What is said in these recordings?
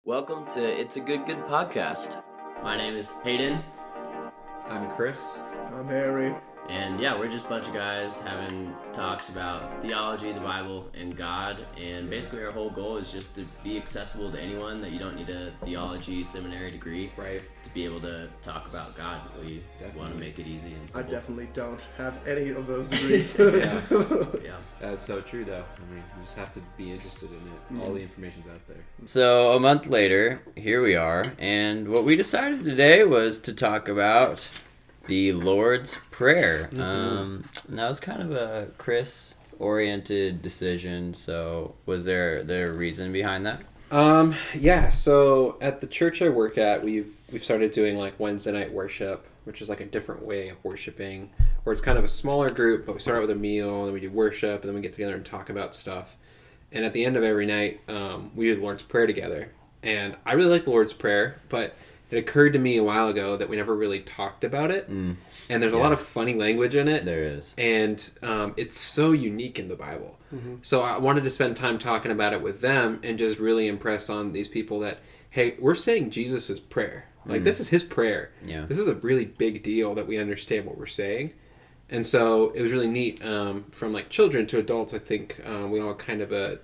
Welcome to It's a Good podcast. My name is Hayden, I'm Chris. I'm Harry. and we're just a bunch of guys having talks about theology, the Bible, and God. And basically, our whole goal is just to be accessible to anyone, that you don't need a theology seminary degree, Right. to be able to talk about God. We want to make it easy and I simple. definitely don't have any of those degrees. Yeah. That's so true, though. I mean, you just have to be interested in it. All the information's out there. So, a month later, here we are, and what we decided today was to talk about the Lord's Prayer. And that was kind of a Chris-oriented decision, so was there a reason behind that? Yeah. So at the church I work at, we've started doing like Wednesday night worship, which is like a different way of worshiping, where it's kind of a smaller group, but we start out with a meal, and then we do worship, and then we get together and talk about stuff. And at the end of every night, we do the Lord's Prayer together. And I really like the Lord's Prayer, but it occurred to me a while ago that we never really talked about it. And there's a lot of funny language in it. There is. And it's so unique in the Bible. So I wanted to spend time talking about it with them and just really impress on these people that, hey, we're saying Jesus' prayer. Like, this is his prayer. Yeah. This is a really big deal that we understand what we're saying. And so it was really neat. From like children to adults, I think we all kind of a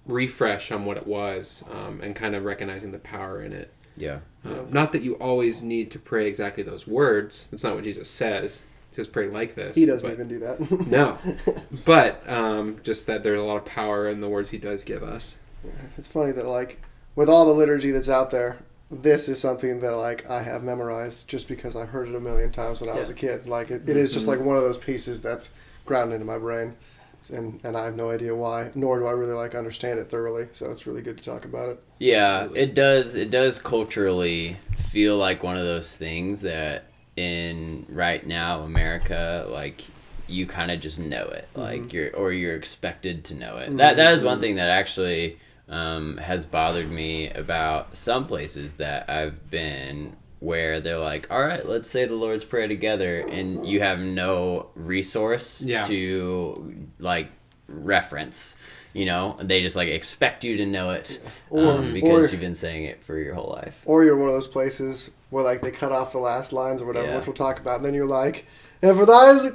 refresh on what it was, and kind of recognizing the power in it. Yeah. Not that you always need to pray exactly those words. That's not what Jesus says. He says pray like this. He doesn't even do that. No. But just that there's a lot of power in the words he does give us. It's funny that, like, with all the liturgy that's out there, this is something that, like, I have memorized just because I heard it a million times when I was a kid. Like, it is just like one of those pieces that's grounded into my brain. And I have no idea why, nor do I really understand it thoroughly. So it's really good to talk about it. Yeah, it does culturally feel like one of those things that in right now America, like, you kind of just know it, like you're expected to know it. That is one thing that actually has bothered me about some places that I've been, where they're like, all right, let's say the Lord's Prayer together, and you have no resource to, like, reference. You know, they just, like, expect you to know it because you've been saying it for your whole life. Or you're one of those places where, like, they cut off the last lines or whatever, which we'll talk about, and then you're like, and for thine is...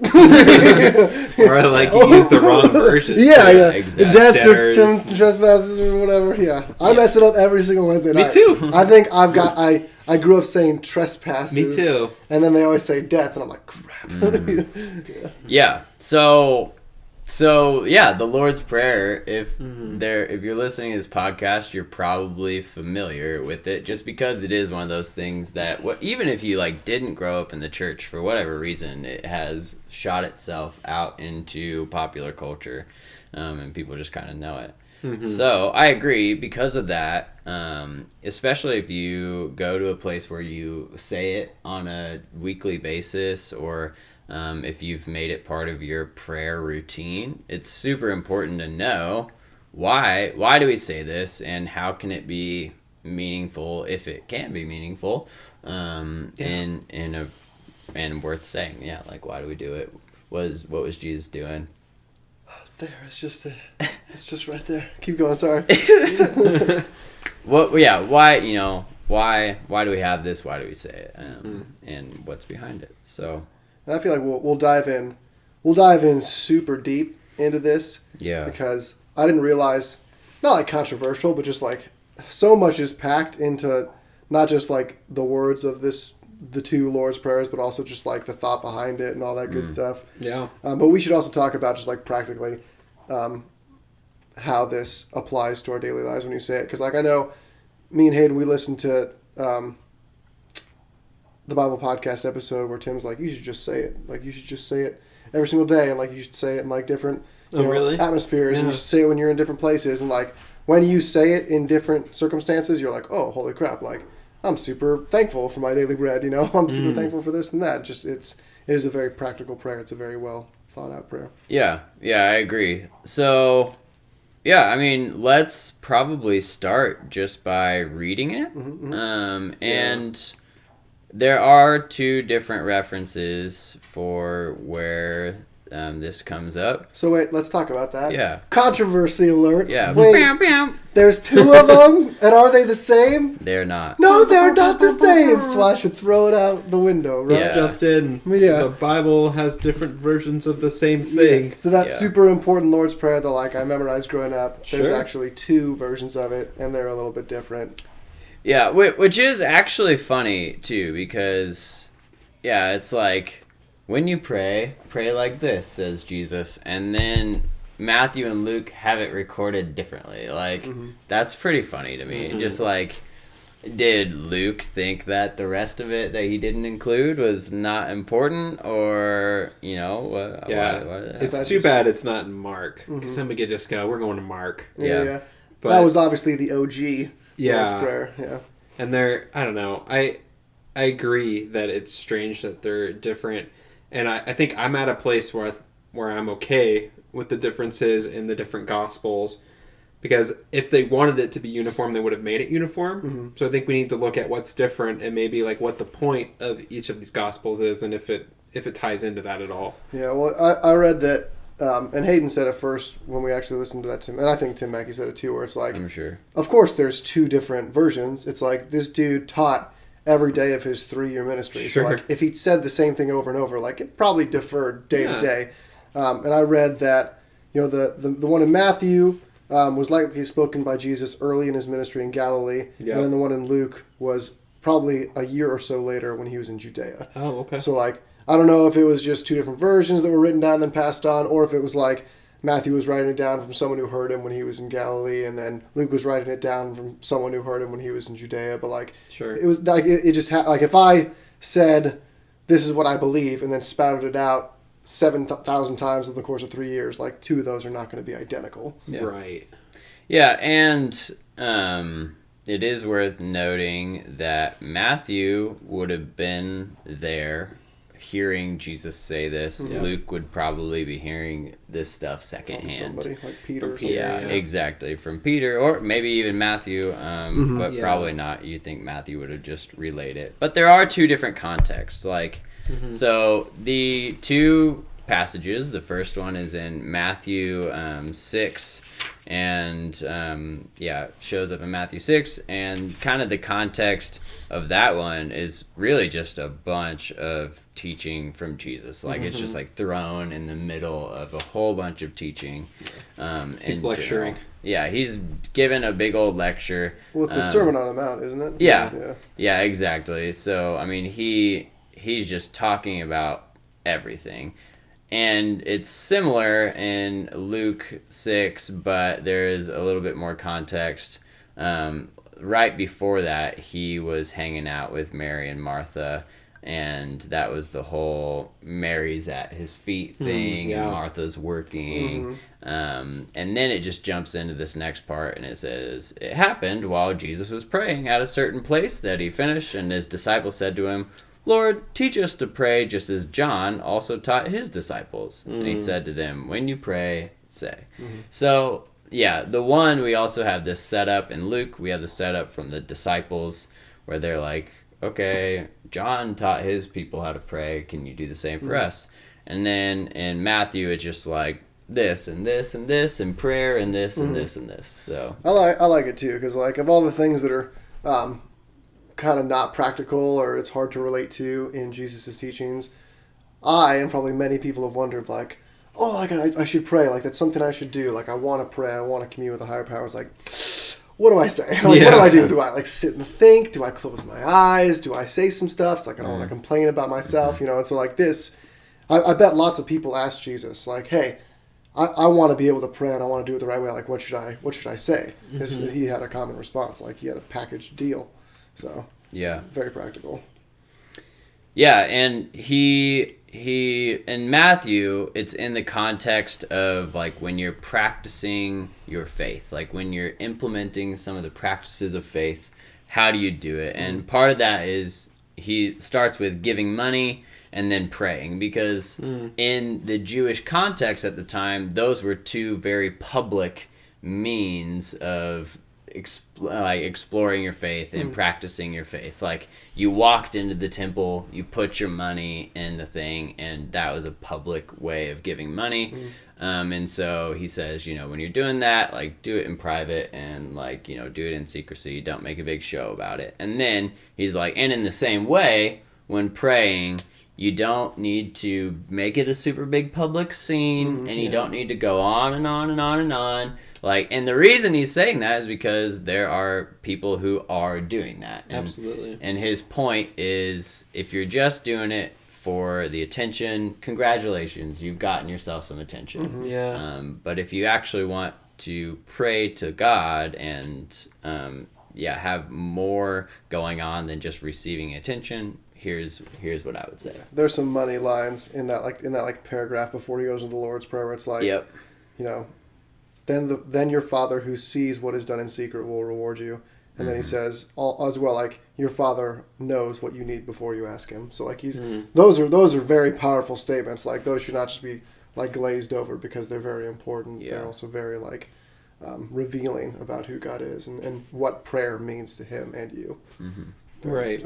Or like you use the wrong version. Yeah. Exactly. Debts or trespasses or whatever. Yeah. I mess it up every single Wednesday night. Me too. I think I grew up saying trespasses. Me too. And then they always say debts, and I'm like, crap. Yeah. So yeah, the Lord's Prayer, if you're listening to this podcast, you're probably familiar with it, just because it is one of those things that even if you, like, didn't grow up in the church for whatever reason, it has shot itself out into popular culture, and people just kind of know it. So I agree, because of that, especially if you go to a place where you say it on a weekly basis, or if you've made it part of your prayer routine, it's super important to know why do we say this, and how can it be meaningful, if it can be meaningful, and worth saying. Yeah, like, why do we do it? What was Jesus doing? It's there. It's just right there. Keep going. Sorry. Why do we have this? Why do we say it? And what's behind it? So. And I feel like we'll dive in. We'll dive in super deep into this. Yeah. Because I didn't realize, not like controversial, but just like so much is packed into not just like the words of the two Lord's Prayers, but also just like the thought behind it and all that good stuff. Yeah. But we should also talk about just like practically how this applies to our daily lives when you say it. Because, like, I know me and Hayden, we listened to the Bible podcast episode where Tim's like, you should just say it. Like, you should just say it every single day, and, like, you should say it in, like, different atmospheres, and you should say it when you're in different places. And, like, when you say it in different circumstances, you're like, oh, holy crap, like, I'm super thankful for my daily bread, you know? I'm super thankful for this and that. Just it is a very practical prayer. It's a very well thought out prayer. Yeah, I agree. So, yeah, I mean, let's probably start just by reading it. And there are two different references for where this comes up. So wait, let's talk about that. Yeah. Controversy alert. Yeah. Wait, there's two of them, and are they the same? They're not. No, they're not the same. So I should throw it out the window, right? Yeah. Justin. Yeah. The Bible has different versions of the same thing. Yeah. So that Yeah. super important Lord's Prayer that I memorized growing up, there's Sure. actually two versions of it, and they're a little bit different. Yeah, which is actually funny too, because it's like when you pray like this, says Jesus, and then Matthew and Luke have it recorded differently. Like that's pretty funny to me. Just like, did Luke think that the rest of it that he didn't include was not important, or why It's too bad it's not in Mark, because then we could just go, we're going to Mark. Yeah. But that was obviously the OG Yeah. Lord's Prayer. Yeah. And I don't know. I agree that it's strange that they're different, and I think I'm at a place where I'm okay with the differences in the different Gospels, because if they wanted it to be uniform, they would have made it uniform. So I think we need to look at what's different and maybe like what the point of each of these Gospels is, and if it ties into that at all. Yeah. Well, I read that. And Hayden said it first when we actually listened to that, and I think Tim Mackey said it too, where it's like, I'm sure. Of course there's two different versions. It's like this dude taught every day of his 3-year ministry. Sure. So like if he said the same thing over and over, like it probably differed day to day. And I read that, the one in Matthew was likely spoken by Jesus early in his ministry in Galilee. Yeah. And then the one in Luke was probably a year or so later when he was in Judea. Oh, okay. So like, I don't know if it was just two different versions that were written down and then passed on, or if it was like Matthew was writing it down from someone who heard him when he was in Galilee, and then Luke was writing it down from someone who heard him when he was in Judea. But like, Sure. it was like it just like if I said this is what I believe and then spouted it out 7,000 times in the course of 3 years, like two of those are not going to be identical. Yeah. Right. Yeah, and it is worth noting that Matthew would have been there hearing Jesus say this. Yeah. Luke would probably be hearing this stuff secondhand. Somebody like Peter. Or something. Yeah, exactly. From Peter, or maybe even Matthew, but Yeah. probably not. You think Matthew would have just relayed it. But there are two different contexts. So the two passages, the first one is in Matthew 6, and shows up in Matthew 6, and kind of the context of that one is really just a bunch of teaching from Jesus. It's just like thrown in the middle of a whole bunch of teaching. He's lecturing. Yeah, he's given a big old lecture. Well, it's the Sermon on the Mount, isn't it? Yeah, exactly. So, I mean, he's just talking about everything. And it's similar in Luke 6, but there is a little bit more context. Right before that, he was hanging out with Mary and Martha, and that was the whole Mary's at his feet thing, and Martha's working. And then it just jumps into this next part, and it says, "It happened while Jesus was praying at a certain place that he finished, and his disciples said to him, 'Lord, teach us to pray just as John also taught his disciples.' And he said to them, 'When you pray, say.'" So, yeah, the one, we also have this setup in Luke. We have the setup from the disciples where they're like, okay, John taught his people how to pray. Can you do the same for us? And then in Matthew, it's just like this and this and this and prayer and this and this and this. So I like it too, because like of all the things that are kind of not practical or it's hard to relate to in Jesus' teachings, I and probably many people have wondered like, oh, like I should pray, like that's something I should do, like I want to pray, I want to commune with the higher powers. Like, what do I say? Like, what do I do? Do I like sit and think? Do I close my eyes? Do I say some stuff? It's like I don't want to complain about myself, And so like this, I bet lots of people ask Jesus like, hey, I want to be able to pray and I want to do it the right way. Like, what should I say? He had a common response, like he had a packaged deal. So yeah, very practical. Yeah, and he in Matthew, it's in the context of like when you're practicing your faith, like when you're implementing some of the practices of faith, how do you do it? And part of that is he starts with giving money and then praying, because in the Jewish context at the time, those were two very public means of exploring your faith and practicing your faith. Like, you walked into the temple, you put your money in the thing, and that was a public way of giving money. And so he says, when you're doing that, like, do it in private and, like, do it in secrecy. Don't make a big show about it. And then he's like, and in the same way, when praying, you don't need to make it a super big public scene, and you don't need to go on and on and on and on. Like, and the reason he's saying that is because there are people who are doing that. Absolutely. And his point is, if you're just doing it for the attention, congratulations, you've gotten yourself some attention. Yeah. But if you actually want to pray to God and have more going on than just receiving attention, here's what I would say. There's some money lines in that paragraph before he goes into the Lord's Prayer where it's like, then your Father who sees what is done in secret will reward you. And then he says as well, like, your Father knows what you need before you ask him. So like those are very powerful statements. Like, those should not just be like glazed over because they're very important. Yeah. They're also very like revealing about who God is and what prayer means to him and you. Right.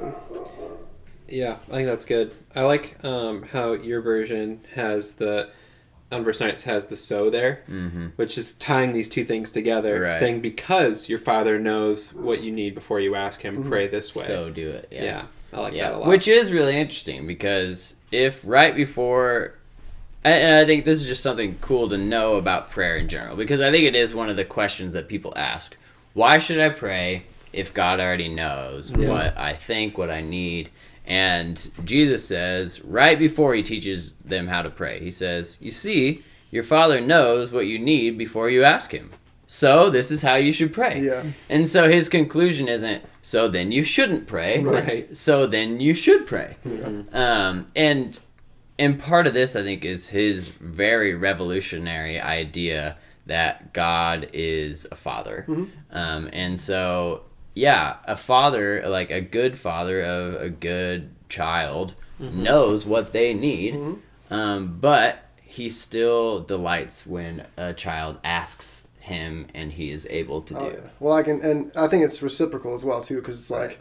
Yeah, I think that's good. I like how your version has on verse 9 it has the so there, which is tying these two things together, saying because your Father knows what you need before you ask him, pray this way. So do it. Yeah, I like that a lot. Which is really interesting because if right before, and I think this is just something cool to know about prayer in general, because I think it is one of the questions that people ask. Why should I pray if God already knows what I think, what I need? And Jesus says, right before he teaches them how to pray, he says, you see, your Father knows what you need before you ask him. So this is how you should pray. Yeah. And so his conclusion isn't, so then you shouldn't pray. Right. It's, so then you should pray. Yeah. And part of this, I think, is his very revolutionary idea that God is a father. And so... yeah, a father, like a good father of a good child, knows what they need, but he still delights when a child asks him and he is able to do. Yeah. Well, and I think it's reciprocal as well too, because it's like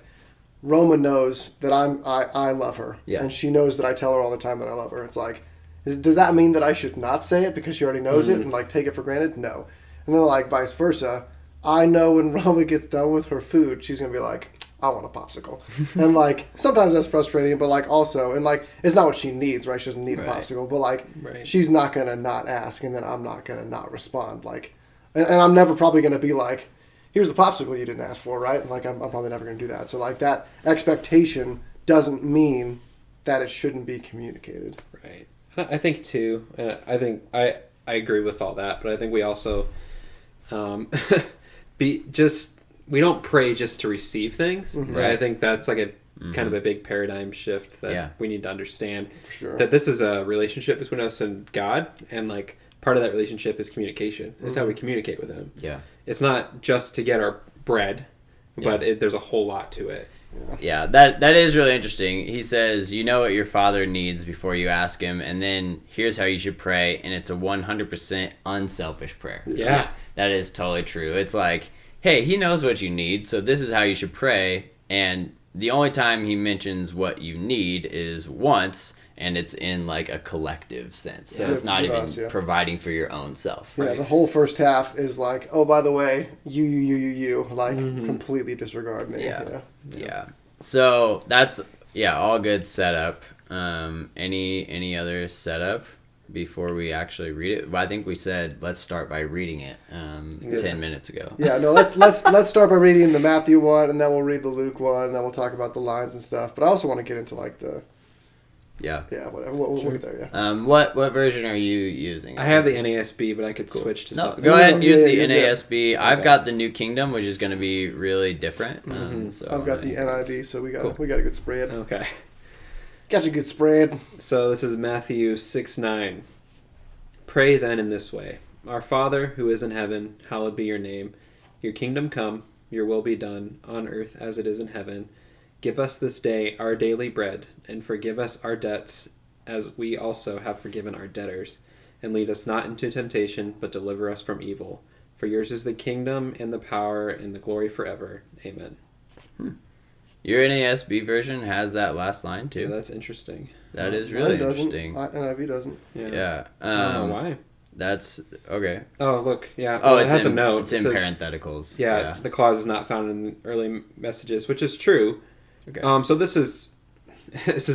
Roma knows that I love her, and she knows that I tell her all the time that I love her. It's like, does that mean that I should not say it because she already knows it and like take it for granted? No, and then like vice versa. I know when Roma gets done with her food, she's going to be like, I want a popsicle. And, like, sometimes that's frustrating, but, like, also, and, like, it's not what she needs, right? She doesn't need a popsicle, but, like, she's not going to not ask, and then I'm not going to not respond. Like, and I'm never probably going to be like, here's the popsicle you didn't ask for, right? Like, I'm probably never going to do that. So, like, that expectation doesn't mean that it shouldn't be communicated. Right. I think, too, I agree with all that, but I think we also... we don't pray just to receive things. Right? I think that's like a kind of a big paradigm shift that we need to understand. For sure. That this is a relationship between us and God, and like part of that relationship is communication. It's how we communicate with him. Yeah. It's not just to get our bread, but there's a whole lot to it. Yeah, that is really interesting. He says, you know what your Father needs before you ask him, and then here's how you should pray, and it's a 100% unselfish prayer. Yeah. That is totally true. It's like, hey, he knows what you need, so this is how you should pray, and the only time he mentions what you need is once, and it's in like a collective sense. So it's not even providing for your own self. Right? Yeah, the whole first half is like, oh, by the way, you, like completely disregard me. Yeah. So that's all good setup. Any other setup before we actually read it? Well, I think we said let's start by reading it 10 minutes ago. Yeah, no, let's start by reading the Matthew one, and then we'll read the Luke one, and then we'll talk about the lines and stuff. But I also want to get into like the whatever. We'll get there. Yeah. What version are you using? I have the NASB, but I could switch to something. Go ahead and use the NASB. I've got the New Kingdom, which is going to be really different. So I've got the NIV, so we got a good spread. Okay. Got you a good spread. So this is Matthew 6:9. Pray then in this way: Our Father who is in heaven, hallowed be your name. Your kingdom come. Your will be done on earth as it is in heaven. Give us this day our daily bread, and forgive us our debts as we also have forgiven our debtors. And lead us not into temptation, but deliver us from evil. For yours is the kingdom and the power and the glory forever. Amen. Your NASB version has that last line too. Yeah, that's interesting. That is really interesting. NIV doesn't. Yeah. Yeah. I don't know why. That's okay. Oh, look. Yeah. Oh, it has a note. It's in says, parentheticals. Yeah, the clause is not found in the early messages, which is true. Okay. So this is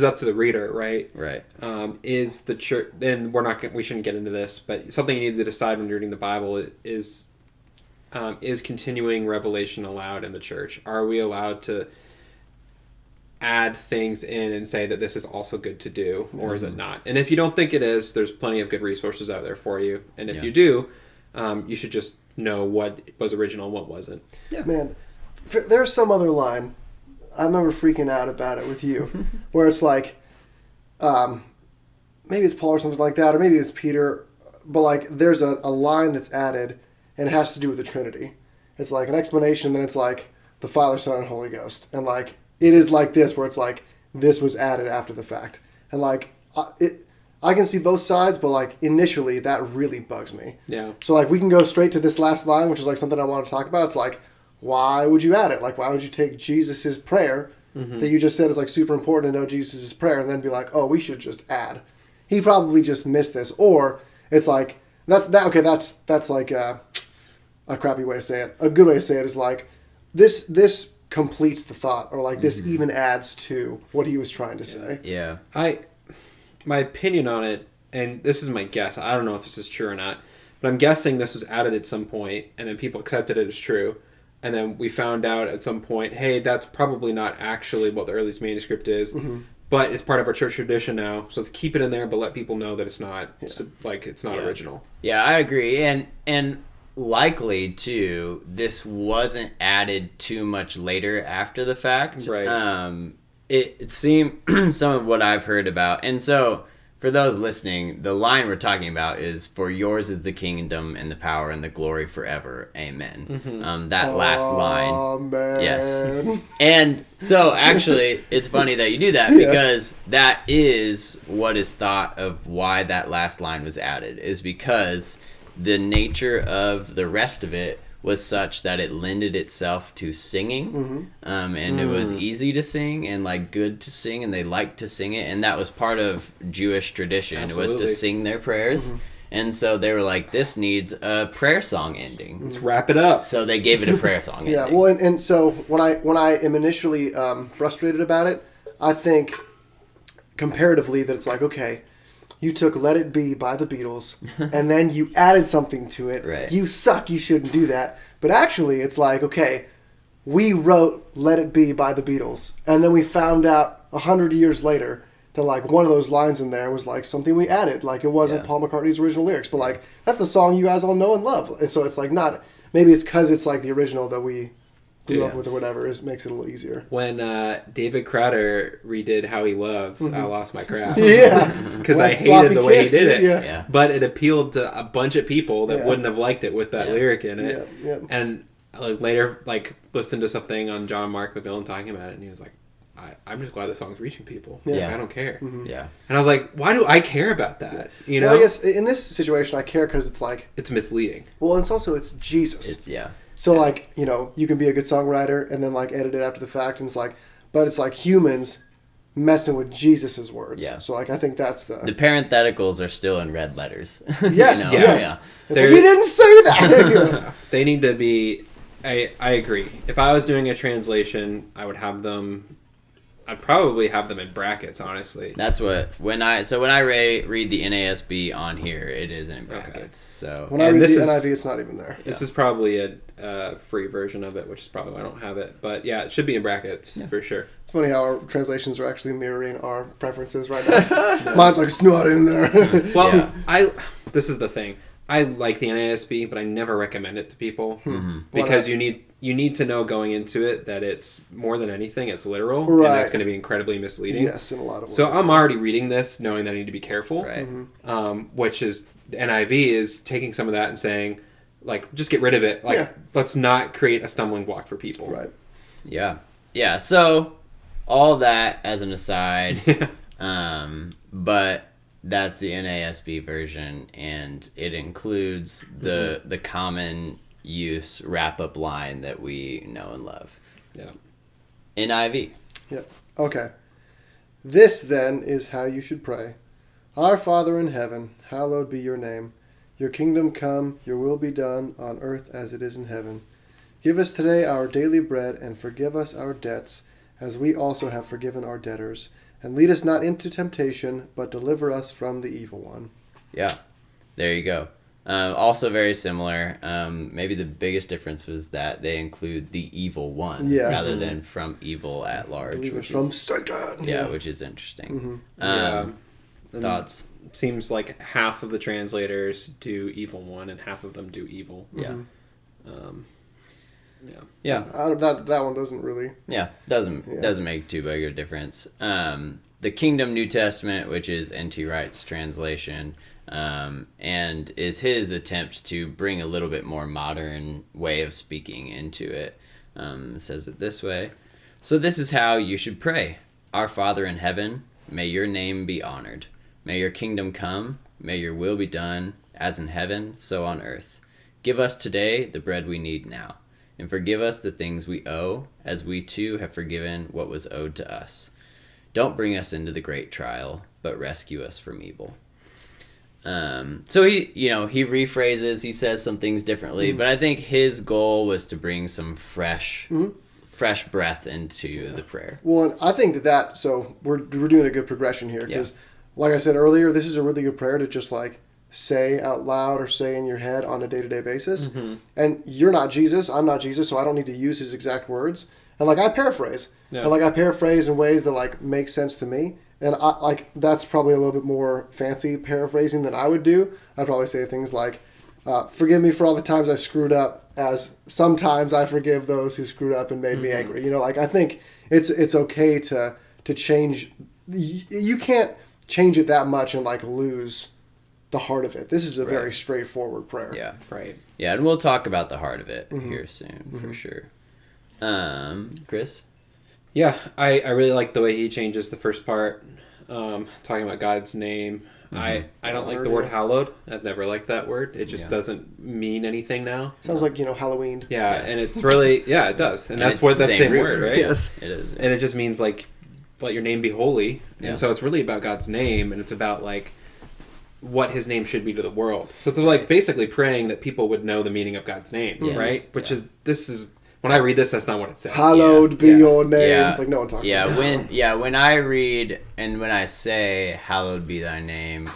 up to the reader, right? Right. Is the church? Then we shouldn't get into this, but something you need to decide when you're reading the Bible is continuing revelation allowed in the church? Are we allowed to add things in and say that this is also good to do, or is it not? And if you don't think it is, there's plenty of good resources out there for you. And if you do, you should just know what was original and what wasn't. Yeah. Man, there's some other line. I remember freaking out about it with you, where it's like, maybe it's Paul or something like that, or maybe it's Peter, but like there's a line that's added, and it has to do with the Trinity. It's like an explanation, then it's like the Father, Son, and Holy Ghost, and like it is like this, where it's like this was added after the fact, and like I can see both sides, but like initially that really bugs me. Yeah. So like we can go straight to this last line, which is like something I want to talk about. It's like, why would you add it? Like, why would you take Jesus's prayer that you just said is like super important to know Jesus's prayer, and then be like, oh, we should just add? He probably just missed this, or it's like that's like a crappy way to say it. A good way to say it is like this completes the thought, or like this even adds to what he was trying to say. Yeah. My opinion on it, and this is my guess, I don't know if this is true or not, but I'm guessing this was added at some point, and then people accepted it as true. And then we found out at some point, hey, that's probably not actually what the earliest manuscript is, but it's part of our church tradition now. So let's keep it in there, but let people know that it's not original. Yeah, I agree, and likely too, this wasn't added too much later after the fact. Right. It seemed some of what I've heard about, and so. For those listening, the line we're talking about is, for yours is the kingdom and the power and the glory forever. Amen. That last line. Amen. Yes. And so actually, it's funny that you do that, because that is what is thought of why that last line was added, is because the nature of the rest of it was such that it lended itself to singing, and it was easy to sing and like good to sing, and they liked to sing it, and that was part of Jewish tradition. Absolutely. Was to sing their prayers, and so they were like, this needs a prayer song ending. Let's wrap it up. So they gave it a prayer song ending. Yeah, well, and so when I am initially frustrated about it, I think comparatively that it's like, okay, you took Let It Be by the Beatles, and then you added something to it. Right. You suck, you shouldn't do that. But actually, it's like, okay, we wrote Let It Be by the Beatles, and then we found out 100 years later that like one of those lines in there was like something we added. Like it wasn't Paul McCartney's original lyrics, but like that's the song you guys all know and love. And so it's like not, maybe it's because it's like the original that we grew up with or whatever, makes it a little easier. When David Crowder redid How He Loves, I lost my crap. Yeah. Because I hated the way he did it. Yeah. But it appealed to a bunch of people that wouldn't have liked it with that lyric in it. Yeah. And later, listened to something on John Mark McMillan talking about it, and he was like, I'm just glad the song's reaching people. Yeah. I don't care. Yeah. And I was like, why do I care about that? You know? Well, I guess in this situation I care because it's like... It's misleading. Well, it's Jesus. So, like, you know, you can be a good songwriter and then, like, edit it after the fact, and it's like... But it's like humans messing with Jesus' words. Yeah. So, like, I think that's the... The parentheticals are still in red letters. Yes, you know? yes. Yeah. It's like, he didn't say that! They need to be... I agree. If I was doing a translation, I would have them... I'd probably have them in brackets, honestly. That's what when I read the NASB on here, it is in brackets. Okay. So when I read the NIV, it's not even there. This is probably a free version of it, which is probably why I don't have it. But yeah, it should be in brackets for sure. It's funny how our translations are actually mirroring our preferences right now. Mine's like, it's not in there. Well, this is the thing. I like the NASB, but I never recommend it to people because you need to know going into it that it's more than anything, it's literal, and that's going to be incredibly misleading. Yes, in a lot of ways. So I'm already reading this knowing that I need to be careful, right? Which is the NIV is taking some of that and saying, like, just get rid of it. Like, let's not create a stumbling block for people. Right. Yeah. So all that as an aside, but. That's the NASB version, and it includes the common use wrap-up line that we know and love. Yeah. NIV. Yeah. Okay. This, then, is how you should pray. Our Father in heaven, hallowed be your name. Your kingdom come, your will be done, on earth as it is in heaven. Give us today our daily bread, and forgive us our debts, as we also have forgiven our debtors. And lead us not into temptation, but deliver us from the evil one. Yeah, there you go. Also very similar. Maybe the biggest difference was that they include the evil one rather than from evil at large. Deliver us from Satan. Yeah, which is interesting. Thoughts? Seems like half of the translators do evil one and half of them do evil. Yeah. Yeah. Out of that one doesn't really. Yeah, doesn't make too big a difference. The Kingdom New Testament, which is N.T. Wright's translation, and is his attempt to bring a little bit more modern way of speaking into it. Says it this way: "So this is how you should pray. Our Father in heaven, may your name be honored. May your kingdom come. May your will be done, as in heaven, so on earth. Give us today the bread we need now. And forgive us the things we owe, as we too have forgiven what was owed to us. Don't bring us into the great trial, but rescue us from evil." So he rephrases, he says some things differently, but I think his goal was to bring some fresh breath into the prayer. Well, and I think that so we're doing a good progression here because, like I said earlier, this is a really good prayer to just like say out loud or say in your head on a day-to-day basis. And you're not Jesus, I'm not Jesus, so I don't need to use his exact words. And like I paraphrase, and like I paraphrase in ways that like make sense to me. And I like that's probably a little bit more fancy paraphrasing than I would do. I'd probably say things like, "Forgive me for all the times I screwed up, as sometimes I forgive those who screwed up and made me angry." You know, like I think it's okay to change. You can't change it that much and like lose the heart of it. This is a very straightforward prayer. Yeah, right. Yeah, and we'll talk about the heart of it here soon for sure. Chris? Yeah, I really like the way he changes the first part, talking about God's name. I don't like the word hallowed. I've never liked that word. It just doesn't mean anything now. Sounds like, Halloween. Yeah, and it's really, it does. And that's what that same word, right? Yes. It is. And it just means like, let your name be holy. And so it's really about God's name, and it's about like, what his name should be to the world. So it's like basically praying that people would know the meaning of God's name, right? Which is, when I read this, that's not what it says. Hallowed be your name. It's like no one talks about that. When I read and when I say hallowed be thy name,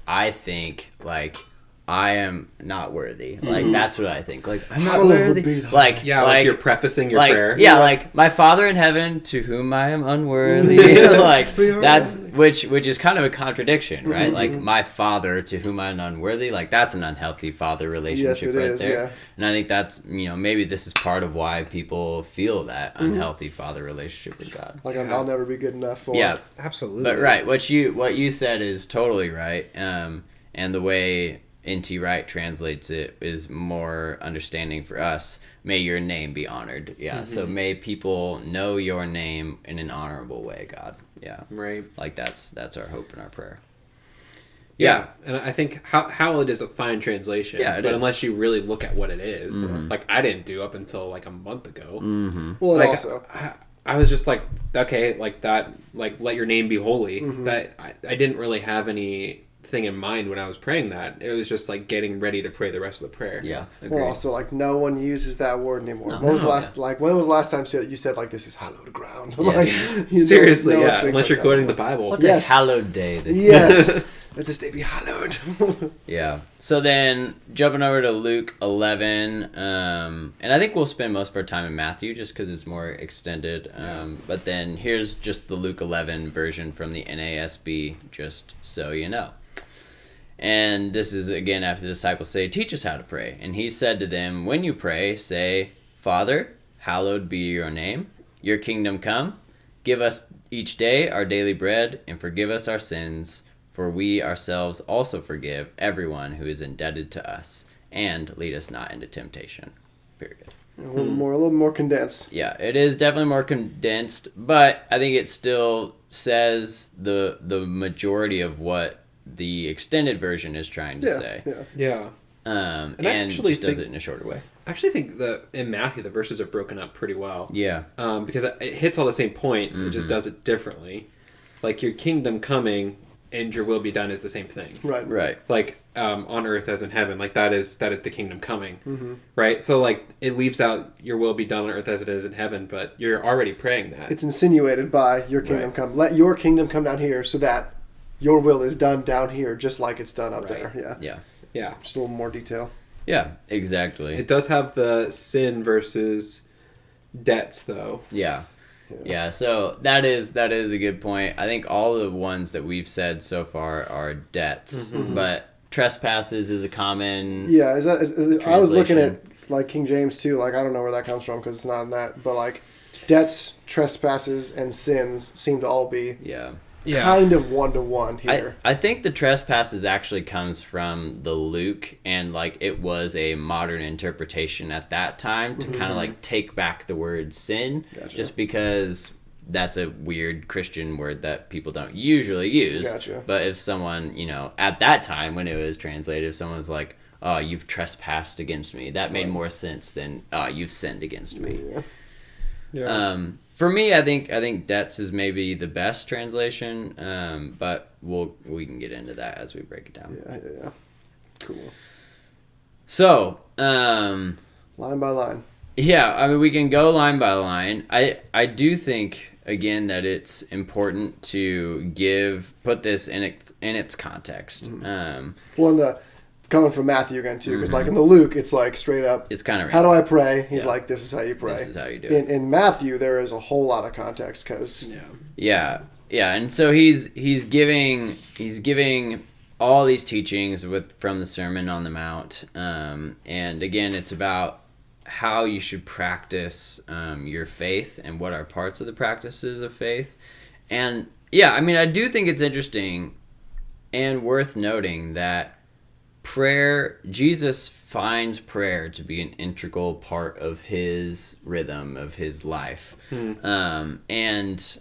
I think like I am not worthy. Like that's what I think. Like I'm not worthy. Like you're prefacing your prayer. Yeah, like my Father in heaven, to whom I am unworthy. Like that's which is kind of a contradiction, right? Like my Father, to whom I'm unworthy. Like that's an unhealthy father relationship there. Yeah. And I think that's maybe this is part of why people feel that unhealthy father relationship with God. Like I'll never be good enough for. Yeah, absolutely. But right, what you said is totally right. And the way N.T. Wright translates it is more understanding for us. May your name be honored. Yeah. So may people know your name in an honorable way, God. Yeah. Right. Like that's our hope and our prayer. Yeah. And I think hallowed is a fine translation. Yeah, but unless you really look at what it is, like I didn't do up until like a month ago. Well, like, also I was just like, okay, like that, like let your name be holy. That I didn't really have any thing in mind when I was praying that. It was just like getting ready to pray the rest of the prayer. Yeah. Well, also like no one uses that word anymore. When was the last time you said like this is hallowed ground? Yeah. Like seriously, unless you're quoting the Bible. What a hallowed day this is. Let this day be hallowed. Yeah. So then jumping over to Luke 11, and I think we'll spend most of our time in Matthew just because it's more extended. But then here's just the Luke 11 version from the NASB, just so you know. And this is again after the disciples say, "Teach us how to pray." And he said to them, "When you pray, say, Father, hallowed be your name. Your kingdom come. Give us each day our daily bread, and forgive us our sins, for we ourselves also forgive everyone who is indebted to us. And lead us not into temptation." Period. A little more condensed. Yeah, it is definitely more condensed, but I think it still says the majority of what the extended version is trying to say. Yeah. And actually just does it in a shorter way. actually think that in Matthew the verses are broken up pretty well. Yeah. Because it hits all the same points. It just does it differently. Like your kingdom coming and your will be done is the same thing. Right. Right. Like on earth as in heaven. Like that is the kingdom coming. Right. So like it leaves out your will be done on earth as it is in heaven, but you're already praying that. It's insinuated by your kingdom come. Let your kingdom come down here so that your will is done down here just like it's done up there. Yeah. Yeah. Yeah. Just a little more detail. Yeah, exactly. It does have the sin versus debts, though. Yeah. So that is a good point. I think all the ones that we've said so far are debts, but trespasses is a common. Yeah, I was looking at like King James too. Like I don't know where that comes from because it's not in that. But like debts, trespasses, and sins seem to all be kind of 1-to-1 here. I think the trespasses actually comes from the Luke, and like it was a modern interpretation at that time to kind of like take back the word sin, just because that's a weird Christian word that people don't usually use. But if someone, at that time when it was translated, if someone was like, "Oh, you've trespassed against me," that made more sense than "You've sinned against me." For me, I think debts is maybe the best translation, but we can get into that as we break it down. Yeah. Cool. So, line by line. Yeah, I mean we can go line by line. I do think again that it's important to put this in its context. Coming from Matthew again too, because like in the Luke, it's like straight up. It's kind of how do I pray? He's like, this is how you pray. This is how you do it. In Matthew, there is a whole lot of context because and so he's giving all these teachings from the Sermon on the Mount, and again, it's about how you should practice your faith and what are parts of the practices of faith, and I mean, I do think it's interesting and worth noting that. Jesus finds prayer to be an integral part of his rhythm of his life. And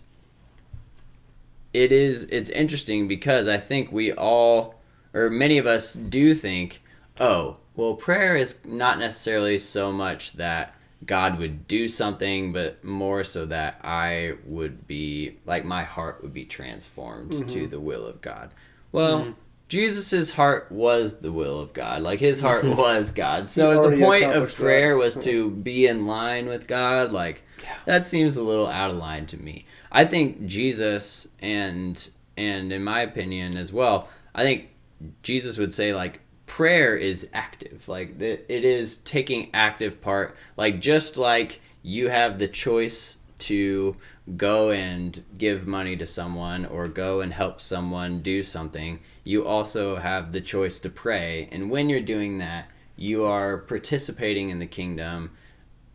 it's interesting because I think we all, or many of us do think, oh, well, prayer is not necessarily so much that God would do something, but more so that I would be, like my heart would be transformed to the will of God. Well, Jesus' heart was the will of God. Like, his heart was God. So if the point of prayer was to be in line with God, like, that seems a little out of line to me. I think Jesus, and in my opinion as well, I think Jesus would say, like, prayer is active. Like, it is taking active part. Like, just like you have the choice to go and give money to someone or go and help someone do something, you also have the choice to pray. And when you're doing that, you are participating in the kingdom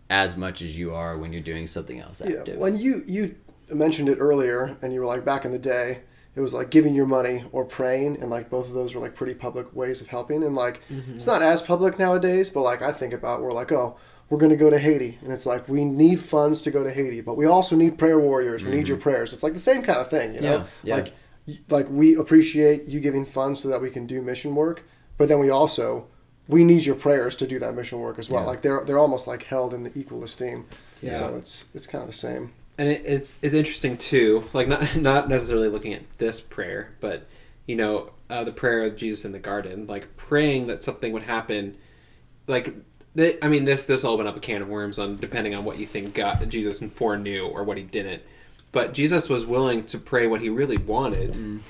as much as you are when you're doing something else active. Yeah, when you mentioned it earlier, and you were like, back in the day, it was like giving your money or praying, and like both of those were like pretty public ways of helping. And like it's not as public nowadays, but like I think about, we're like, oh, we're going to go to Haiti. And it's like, we need funds to go to Haiti, but we also need prayer warriors. We need your prayers. It's like the same kind of thing, you know? Yeah. Like we appreciate you giving funds so that we can do mission work, but then we need your prayers to do that mission work as well. Like they're almost like held in the equal esteem. Yeah. So it's kind of the same. And it's interesting too, like not necessarily looking at this prayer, but the prayer of Jesus in the garden, like praying that something would happen, like this will open up a can of worms on depending on what you think Jesus foreknew or what he didn't. But Jesus was willing to pray what he really wanted,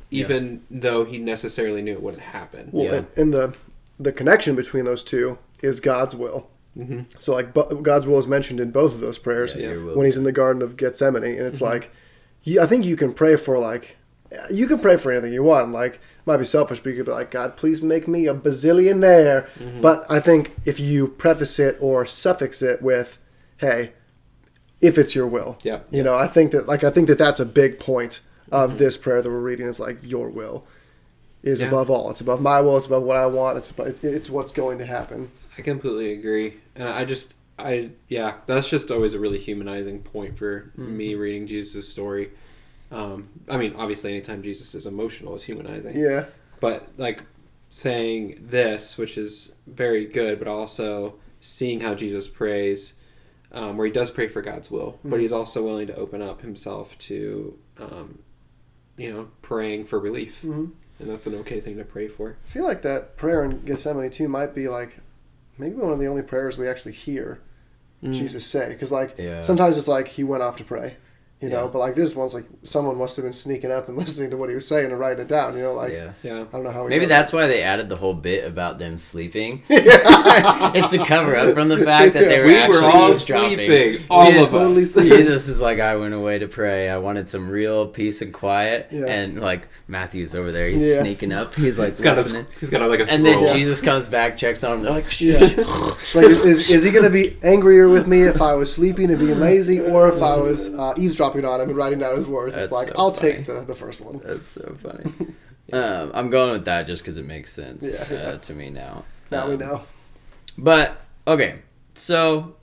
even though he necessarily knew it wouldn't happen. Well, and the connection between those two is God's will. Mm-hmm. So like God's will is mentioned in both of those prayers when he's in the Garden of Gethsemane, and it's like, I think you can pray for anything you want. Like, it might be selfish, but you could be like, God, please make me a bazillionaire. Mm-hmm. But I think if you preface it or suffix it with, hey, if it's your will, I think that that's a big point of this prayer that we're reading. Is like, your will is above all. It's above my will. It's above what I want. It's what's going to happen. I completely agree, and that's just always a really humanizing point for me reading Jesus' story. I mean, obviously, anytime Jesus is emotional is humanizing. Yeah. But like saying this, which is very good, but also seeing how Jesus prays, where he does pray for God's will, but he's also willing to open up himself to, praying for relief. And that's an okay thing to pray for. I feel like that prayer in Gethsemane too might be like maybe one of the only prayers we actually hear Jesus say. Because sometimes it's like he went off to pray. But like this one's like someone must have been sneaking up and listening to what he was saying and writing it down. I don't know how. Maybe that's why they added the whole bit about them sleeping. It's to cover up from the fact that they were all sleeping. All of us. Jesus is like, I went away to pray. I wanted some real peace and quiet. And like Matthew's over there, he's sneaking up. He's like listening. He's got like a scroll. And then Jesus comes back, checks on him. They're like, like, is he going to be angrier with me if I was sleeping and being lazy, or if I was eavesdropping on him and writing down his words? That's it's like, so I'll funny. take the first one. That's so funny. I'm going with that just because it makes sense to me now. Now we know. But, okay, so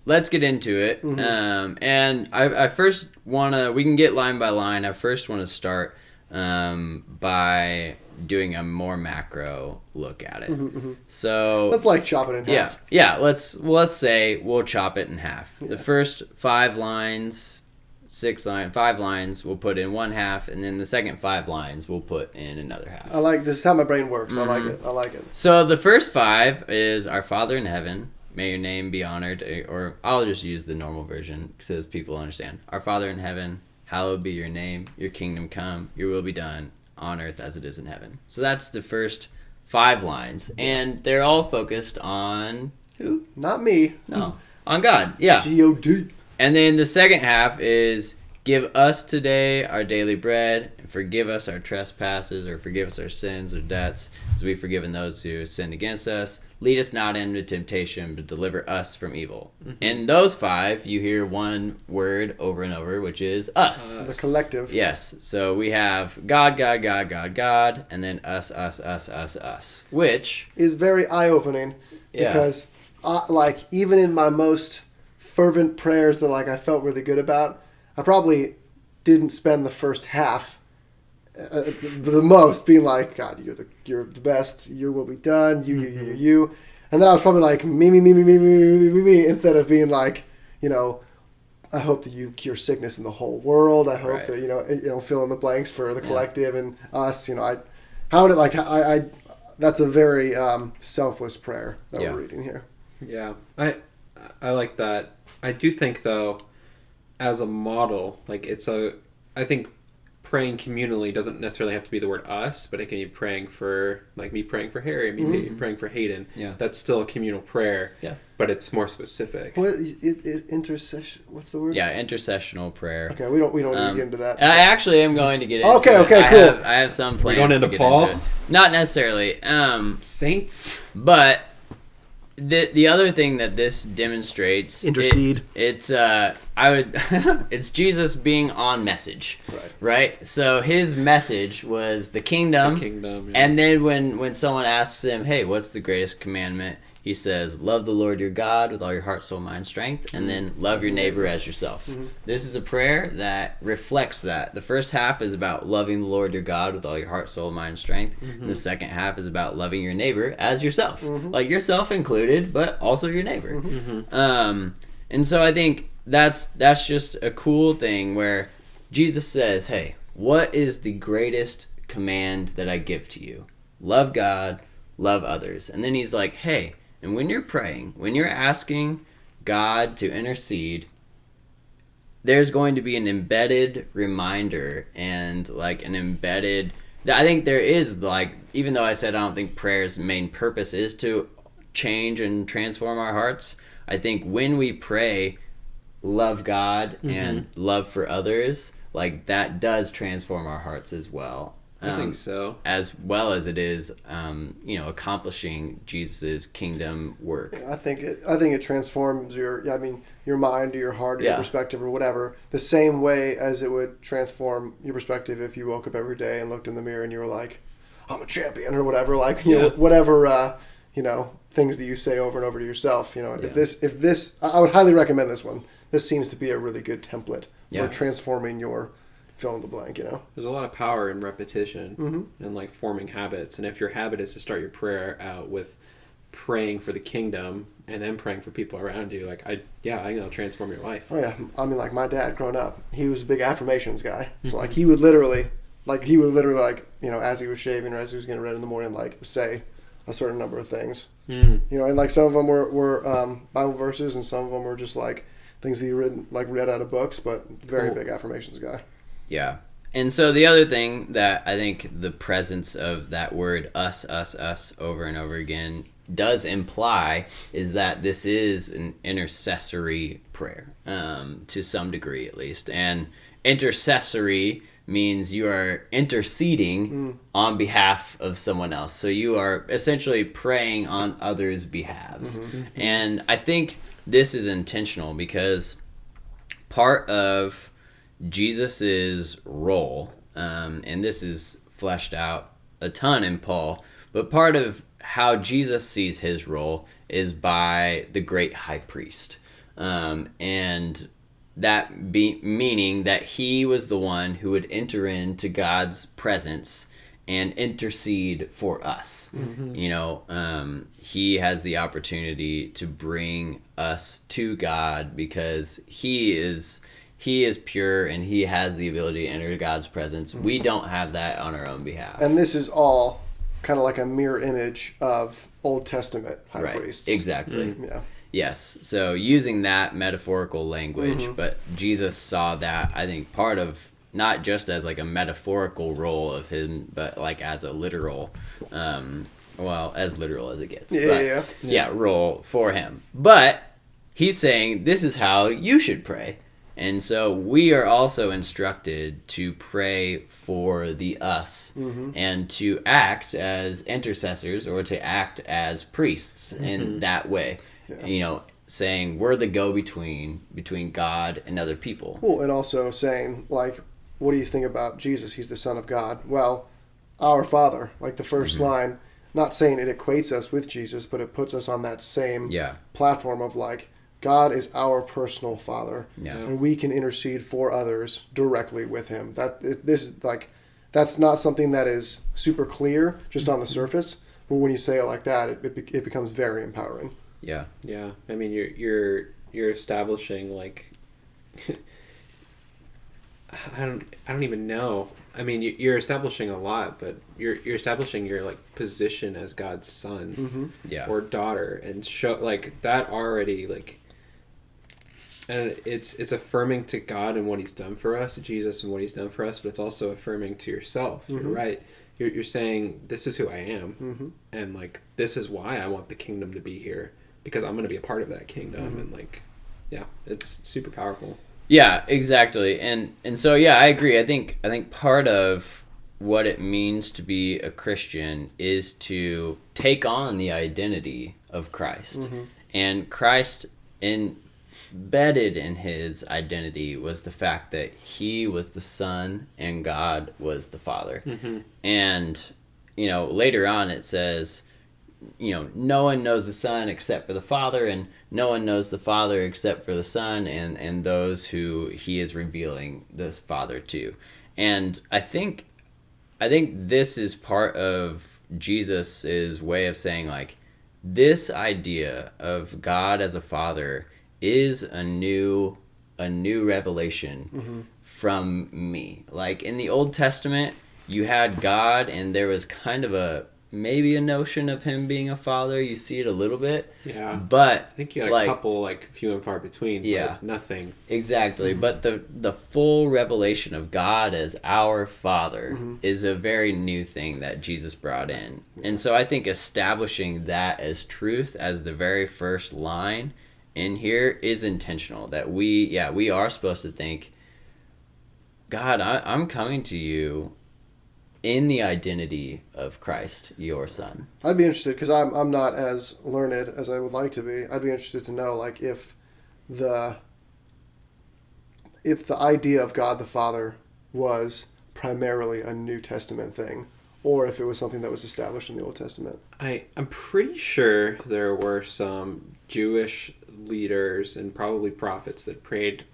let's get into it. And I first want to, we can get line by line. I first want to start by doing a more macro look at it. So let's like chop it in half. Yeah. Let's say we'll chop it in half. The first 5 lines, 5 lines we'll put in one half, and then the second 5 lines we'll put in another half. I like this is how my brain works. I like it. So the first 5 is Our Father in Heaven, may your name be honored, or I'll just use the normal version so people understand. Our Father in Heaven, hallowed be your name, your kingdom come, your will be done on earth as it is in heaven. So that's the first 5 lines, and they're all focused on who? Not me. No, on God. Yeah. God. And then the second half is give us today our daily bread, and forgive us our trespasses, or forgive us our sins or debts, as we've forgiven those who sinned against us. Lead us not into temptation, but deliver us from evil. In those 5, you hear one word over and over, which is us. The collective. Yes. So we have God, God, God, God, God, and then us, us, us, us, us, which is very eye-opening because, like, even in my most fervent prayers that like I felt really good about, I probably didn't spend the first half the most being like, God, you're the best, your will be done, you, and then I was probably like me instead of being like, I hope that you cure sickness in the whole world. I hope that fill in the blanks for the collective and us. That's a very selfless prayer that we're reading here. Yeah, I like that. I do think though, as a model, like I think praying communally doesn't necessarily have to be the word us, but it can be praying for, like me praying for Harry, me praying for Hayden. Yeah. That's still a communal prayer. Yeah. But it's more specific. What is intercession? What's the word? Yeah, intercessional prayer. Okay, we don't need to get into that. And I actually am going to get into it. Okay, cool. I have some plans. We're going into Paul? Into it. Not necessarily. Saints. But the other thing that this demonstrates, intercede. It's it's Jesus being on message, right? So his message was the kingdom. And then when someone asks him, "Hey, what's the greatest commandment?" He says, "Love the Lord your God with all your heart, soul, mind, strength, and then love your neighbor as yourself." This is a prayer that reflects that. The first half is about loving the Lord your God with all your heart, soul, mind, strength. And the second half is about loving your neighbor as yourself, like yourself included, but also your neighbor. And so I think that's just a cool thing where Jesus says, "Hey, what is the greatest command that I give to you? Love God, love others." And then he's like, "Hey, and when you're praying, when you're asking God to intercede, there's going to be an embedded reminder and like an embedded." I think there is, like, even though I said I don't think prayer's main purpose is to change and transform our hearts, I think when we pray, love God and love for others, like that does transform our hearts as well. I think so. As well as it is, accomplishing Jesus' kingdom work. Yeah, I think it transforms your mind or your heart or your perspective or whatever, the same way as it would transform your perspective if you woke up every day and looked in the mirror and you were like, "I'm a champion," or whatever. Like whatever things that you say over and over to yourself. If this, I would highly recommend this one. This seems to be a really good template for transforming your fill in the blank, There's a lot of power in repetition and like forming habits. And if your habit is to start your prayer out with praying for the kingdom and then praying for people around you, like I think it'll transform your life. Oh yeah, I mean, like my dad growing up, he was a big affirmations guy. So like he would literally like you know, as he was shaving or as he was getting ready in the morning, like say a certain number of things. You know, and like some of them were Bible verses, and some of them were just like things that he read out of books, but very big affirmations guy. Yeah. And so the other thing that I think the presence of that word us over and over again does imply is that this is an intercessory prayer, to some degree at least. And intercessory means you are interceding on behalf of someone else. So you are essentially praying on others' behalves. And I think this is intentional because part of Jesus's role, and this is fleshed out a ton in Paul, but part of how Jesus sees his role is by the great high priest, and that meaning that he was the one who would enter into God's presence and intercede for us. You know, he has the opportunity to bring us to God because he is pure and he has the ability to enter God's presence. We don't have that on our own behalf. And this is all kind of like a mirror image of Old Testament high priests. Exactly. Yeah. Yes. So using that metaphorical language, but Jesus saw that, I think, part of not just as like a metaphorical role of him, but like as a literal, as literal as it gets. Role for him. But he's saying this is how you should pray. And so we are also instructed to pray for the us and to act as intercessors or to act as priests in that way. Yeah. You know, saying we're the go-between between God and other people. Well, and also saying, like, what do you think about Jesus? He's the Son of God. Well, our Father, like the first line, not saying it equates us with Jesus, but it puts us on that same platform of like, God is our personal Father, and we can intercede for others directly with Him. This is like, that's not something that is super clear just on the surface, but when you say it like that, it becomes very empowering. Yeah. Yeah. I mean, you're establishing like I don't even know. I mean, you're establishing a lot, but you're establishing your like position as God's son or daughter, and show like that already like. And it's affirming to God and what He's done for us, Jesus and what He's done for us, but it's also affirming to yourself. You're right. You're saying this is who I am, and like this is why I want the kingdom to be here, because I'm going to be a part of that kingdom, and like, yeah, it's super powerful. Yeah, exactly, and so I agree. I think part of what it means to be a Christian is to take on the identity of Christ, and Christ embedded in His identity was the fact that He was the Son and God was the Father. And you know, later on it says, you know, no one knows the Son except for the Father, and no one knows the Father except for the Son and those who He is revealing this Father to. And I think this is part of Jesus's way of saying, like, this idea of God as a Father is a new revelation from me. Like in the Old Testament, you had God, and there was kind of maybe a notion of Him being a father. You see it a little bit. Yeah. But I think you had a couple, like, few and far between. But nothing. Exactly. But the full revelation of God as our Father is a very new thing that Jesus brought in. And so I think establishing that as truth as the very first line in here is intentional. That we are supposed to think, God, I'm coming to you in the identity of Christ, your Son. I'd be interested, because I'm not as learned as I would like to be. I'd be interested to know, like, if the idea of God the Father was primarily a New Testament thing, or if it was something that was established in the Old Testament. I'm pretty sure there were some Jewish leaders and probably prophets that prayed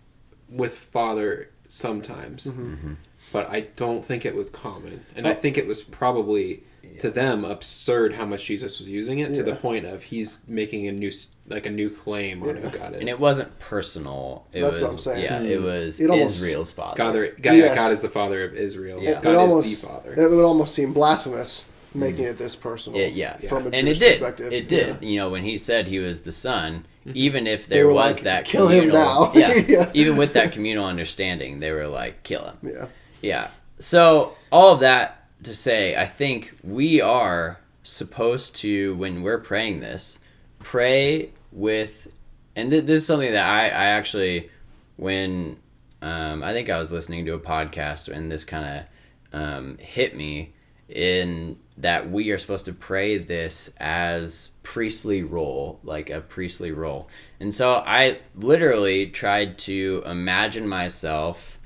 with Father sometimes. Mm-hmm. But I don't think it was common. And I think it was probably, to them, absurd how much Jesus was using it, to the point of he's making a new claim on who God is. And it wasn't personal. That's what I'm saying. Yeah, it was Israel's father. God is the father of Israel. Yeah. God is the father. It would almost seem blasphemous making it this personal. From a Jewish perspective. It did. You know, when he said he was the son, even if They there were was like, that kill communal, him now. even with that communal understanding, they were like, kill him. Yeah. Yeah. So all of that to say, I think we are supposed to, when we're praying this, pray with, and this is something that I actually, when I think I was listening to a podcast and this kind of hit me, in that we are supposed to pray this as priestly role, like a priestly role. And so I literally tried to imagine myself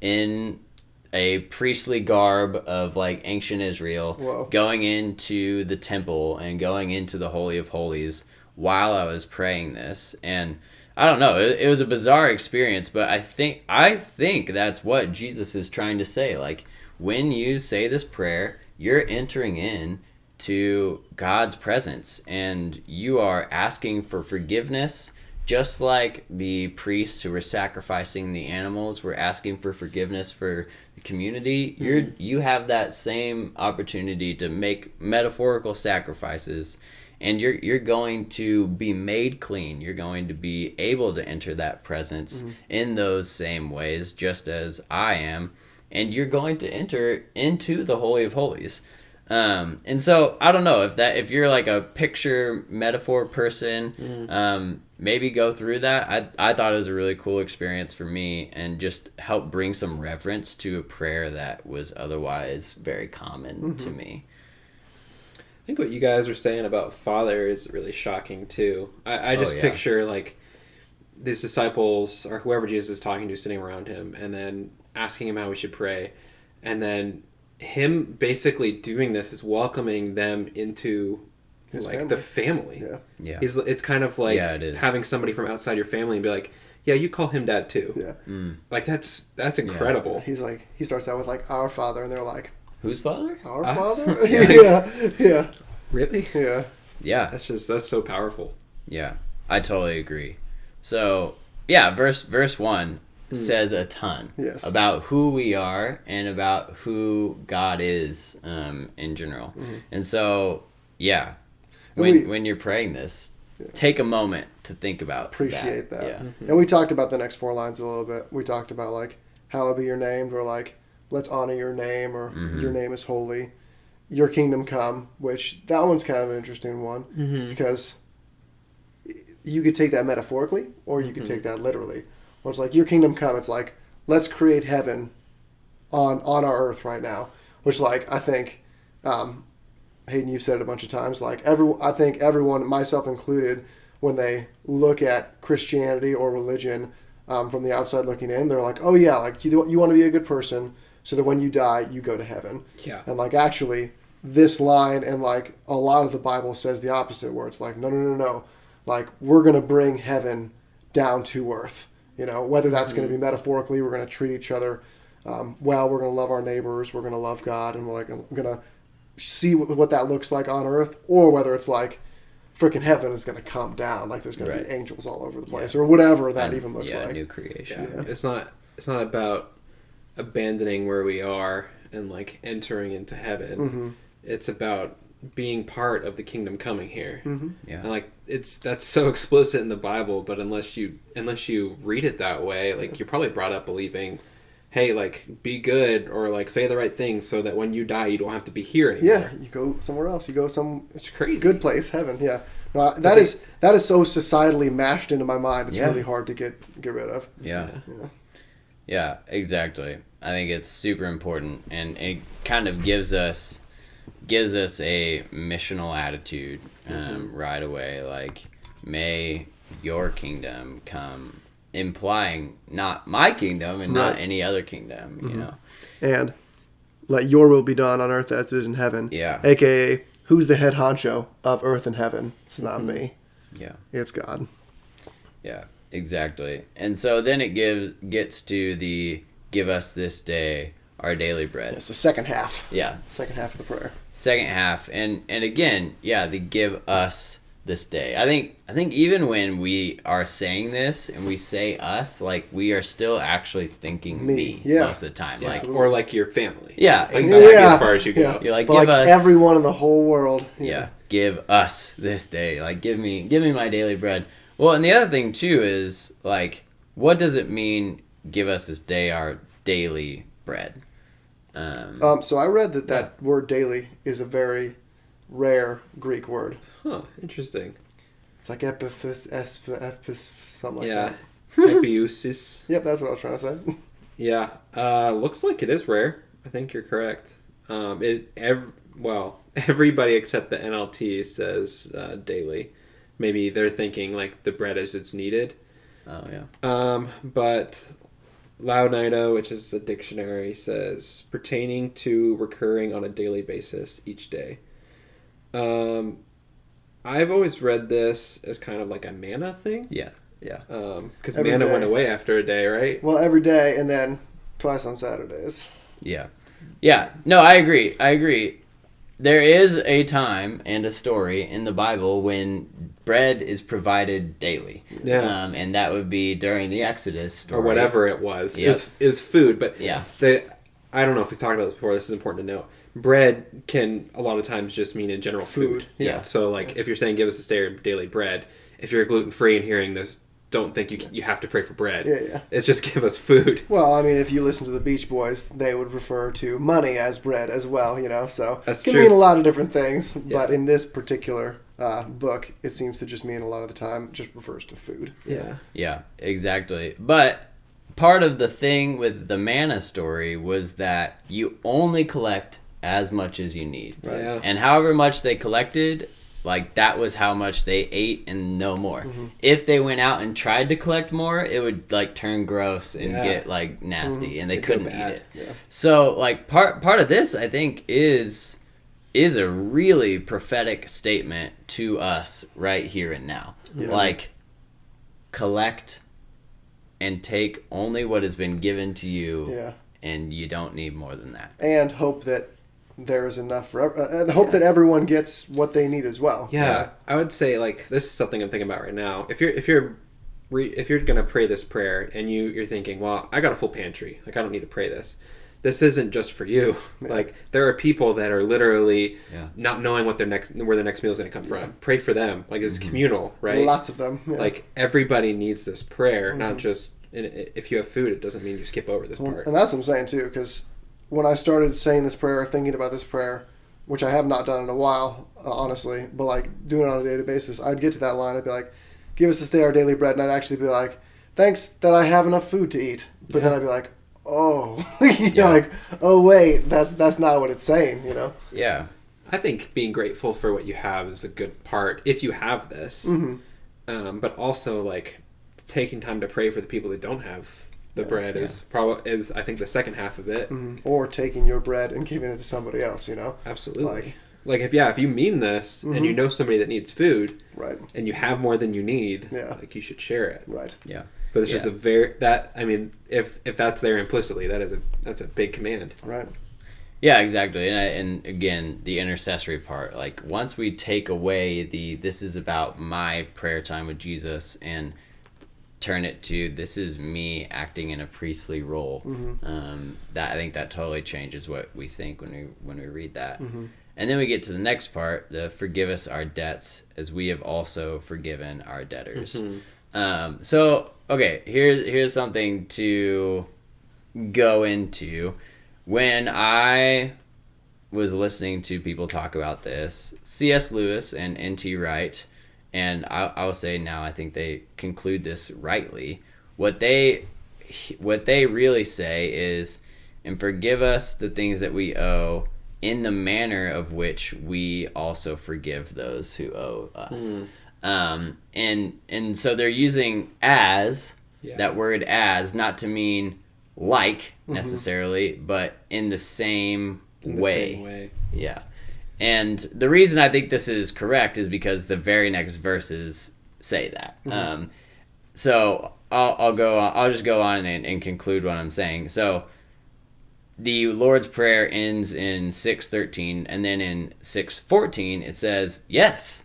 in a priestly garb of like ancient Israel. Whoa. Going into the temple and going into the Holy of Holies while I was praying this. And I don't know, it was a bizarre experience, but I think that's what Jesus is trying to say. Like, when you say this prayer, you're entering in to God's presence and you are asking for forgiveness, just like the priests who were sacrificing the animals were asking for forgiveness for the community. You have that same opportunity to make metaphorical sacrifices, and you're going to be made clean. You're going to be able to enter that presence in those same ways, just as I am. And you're going to enter into the Holy of Holies. And so I don't know if you're like a picture metaphor person, maybe go through that. I thought it was a really cool experience for me, and just help bring some reverence to a prayer that was otherwise very common to me. I think what you guys are saying about Father is really shocking too. I just picture like these disciples or whoever Jesus is talking to sitting around him, and then asking him how we should pray, and then him basically doing this is welcoming them into his like family. The family. Yeah. It's kind of like it is. Having somebody from outside your family and be like, yeah, you call him dad too. Yeah. Like that's incredible. He's like, he starts out with like, our Father, and they're like, whose father? Our Us? Father? Yeah. Really? Yeah. Yeah. That's so powerful. Yeah. I totally agree. So yeah, verse 1 says a ton about who we are and about who God is in general. And so, yeah, when you're praying this, take a moment to think about appreciate that. Yeah. And we talked about the next 4 lines a little bit. We talked about like, hallowed be your name, or like, let's honor your name, or your name is holy. Your kingdom come, which that one's kind of an interesting one because you could take that metaphorically or you could take that literally. Where it's like, your kingdom come, it's like, let's create heaven on our earth right now. Which, like, I think, Hayden, you've said it a bunch of times, like, I think everyone, myself included, when they look at Christianity or religion from the outside looking in, they're like, oh yeah, like, you want to be a good person so that when you die, you go to heaven. Yeah. And, like, actually, this line and, like, a lot of the Bible says the opposite, where it's like, no. Like, we're going to bring heaven down to earth. You know, whether that's going to be metaphorically, we're going to treat each other well, we're going to love our neighbors, we're going to love God, and we're going to see what that looks like on earth, or whether it's like freaking heaven is going to come down, like there's going to be angels all over the place, or whatever that even looks like. New creation. Yeah. It's not about abandoning where we are and like entering into heaven. It's about being part of the kingdom coming here. Yeah. And like that's so explicit in the Bible, but unless you read it that way, like you're probably brought up believing, hey, like be good or like say the right things so that when you die you don't have to be here anymore. Yeah, you go somewhere else. You go it's crazy. Good place, heaven. Yeah. No, that is so societally mashed into my mind. It's really hard to get rid of. Yeah, exactly. I think it's super important, and it kind of gives us a missional attitude right away. Like, may your kingdom come, implying not my kingdom and not any other kingdom, you know. And let your will be done on earth as it is in heaven. Yeah. AKA, who's the head honcho of earth and heaven? It's not me. Yeah. It's God. Yeah, exactly. And so then it gets to the give us this day our daily bread. It's the second half. Yeah. Second half of the prayer. Second half. And again, yeah, the give us this day. I think even when we are saying this and we say us, like, we are still actually thinking me most of the time. Yeah. Like, or like your family. Yeah. Like as far as you go. Yeah. You're like, but give like us everyone in the whole world. Yeah. Give us this day. Like, give me my daily bread. Well, and the other thing too is, like, what does it mean, give us this day our daily bread? So I read that word daily is a very rare Greek word. Huh, interesting. It's like epithys, something like Yeah. that. Epiousis. Yep, that's what I was trying to say. Yeah. Looks like it is rare. I think you're correct. Everybody except the NLT says daily. Maybe they're thinking like the bread as it's needed. Oh, yeah. But Loudonato, which is a dictionary, says pertaining to recurring on a daily basis each day. I've always read this as kind of like a manna thing. Yeah. Yeah. Because Every manna day. went away after a day, right? Well, every day and then twice on Saturdays. Yeah. Yeah. No, I agree. There is a time and a story in the Bible when bread is provided daily. Yeah. And that would be during the Exodus story. Or whatever it was. Yep. It was food, but Yeah. I don't know if we talked about this before. This is important to know. Bread can a lot of times just mean in general food. Yeah. So like if you're saying give us this daily bread, if you're gluten free and hearing this, don't think you have to pray for bread. Yeah. It's just give us food. Well, I mean, if you listen to the Beach Boys, they would refer to money as bread as well, so That's it can true. mean a lot of different things. Yeah. But in this particular book, it seems to just mean a lot of the time it just refers to food. Yeah. Yeah, exactly. But part of the thing with the manna story was that you only collect as much as you need. Right. Yeah. And however much they collected, like, that was how much they ate and no more. Mm-hmm. If they went out and tried to collect more, it would, like, turn gross and get, like, nasty, and they It'd go couldn't eat bad. it. Yeah. So, like, part of this, I think, is a really prophetic statement to us right here and now. Yeah. Like, collect and take only what has been given to you, Yeah. and you don't need more than that. And hope that there is enough for hope that everyone gets what they need as well. Yeah, I would say like this is something I'm thinking about right now. If you're gonna pray this prayer and you're thinking, well, I got a full pantry, like I don't need to pray this. This isn't just for you. Yeah. Like there are people that are literally Yeah. not knowing where their next meal is going to come from. Pray for them. Like it's communal, right? Lots of them. Yeah. Like everybody needs this prayer, not just if you have food. It doesn't mean you skip over this part. And that's what I'm saying too, because when I started saying this prayer, thinking about this prayer, which I have not done in a while, honestly, but like doing it on a daily basis, I'd get to that line, I'd be like, give us this day our daily bread, and I'd actually be like, thanks that I have enough food to eat. But then I'd be like, oh, like, oh wait, that's not what it's saying, Yeah. I think being grateful for what you have is a good part if you have this. Mm-hmm. But also like taking time to pray for the people that don't have the bread is I think the second half of it. Mm-hmm. Or taking your bread and giving it to somebody else, Absolutely. Like if you mean this and you know somebody that needs food, Right. and you have more than you need, Yeah. like you should share it. Right. Yeah. But it's just if that's there implicitly, that's a big command. Right. Yeah, exactly. And again, the intercessory part, like once we take away this is about my prayer time with Jesus and turn it to this is me acting in a priestly role, that I think that totally changes what we think when we read that. And then we get to the next part, the forgive us our debts as we have also forgiven our debtors. So okay, here's something to go into. When I was listening to people talk about this, C.S. Lewis and N.T. Wright, and I will say now I think they conclude this rightly. What they really say is, and forgive us the things that we owe in the manner of which we also forgive those who owe us. And so they're using as, that word as, not to mean like necessarily, but in the same way. Yeah. And the reason I think this is correct is because the very next verses say that. So I'll go on. I'll just go on and conclude what I'm saying. So the Lord's Prayer ends in 6:13, and then in 6:14 it says yes.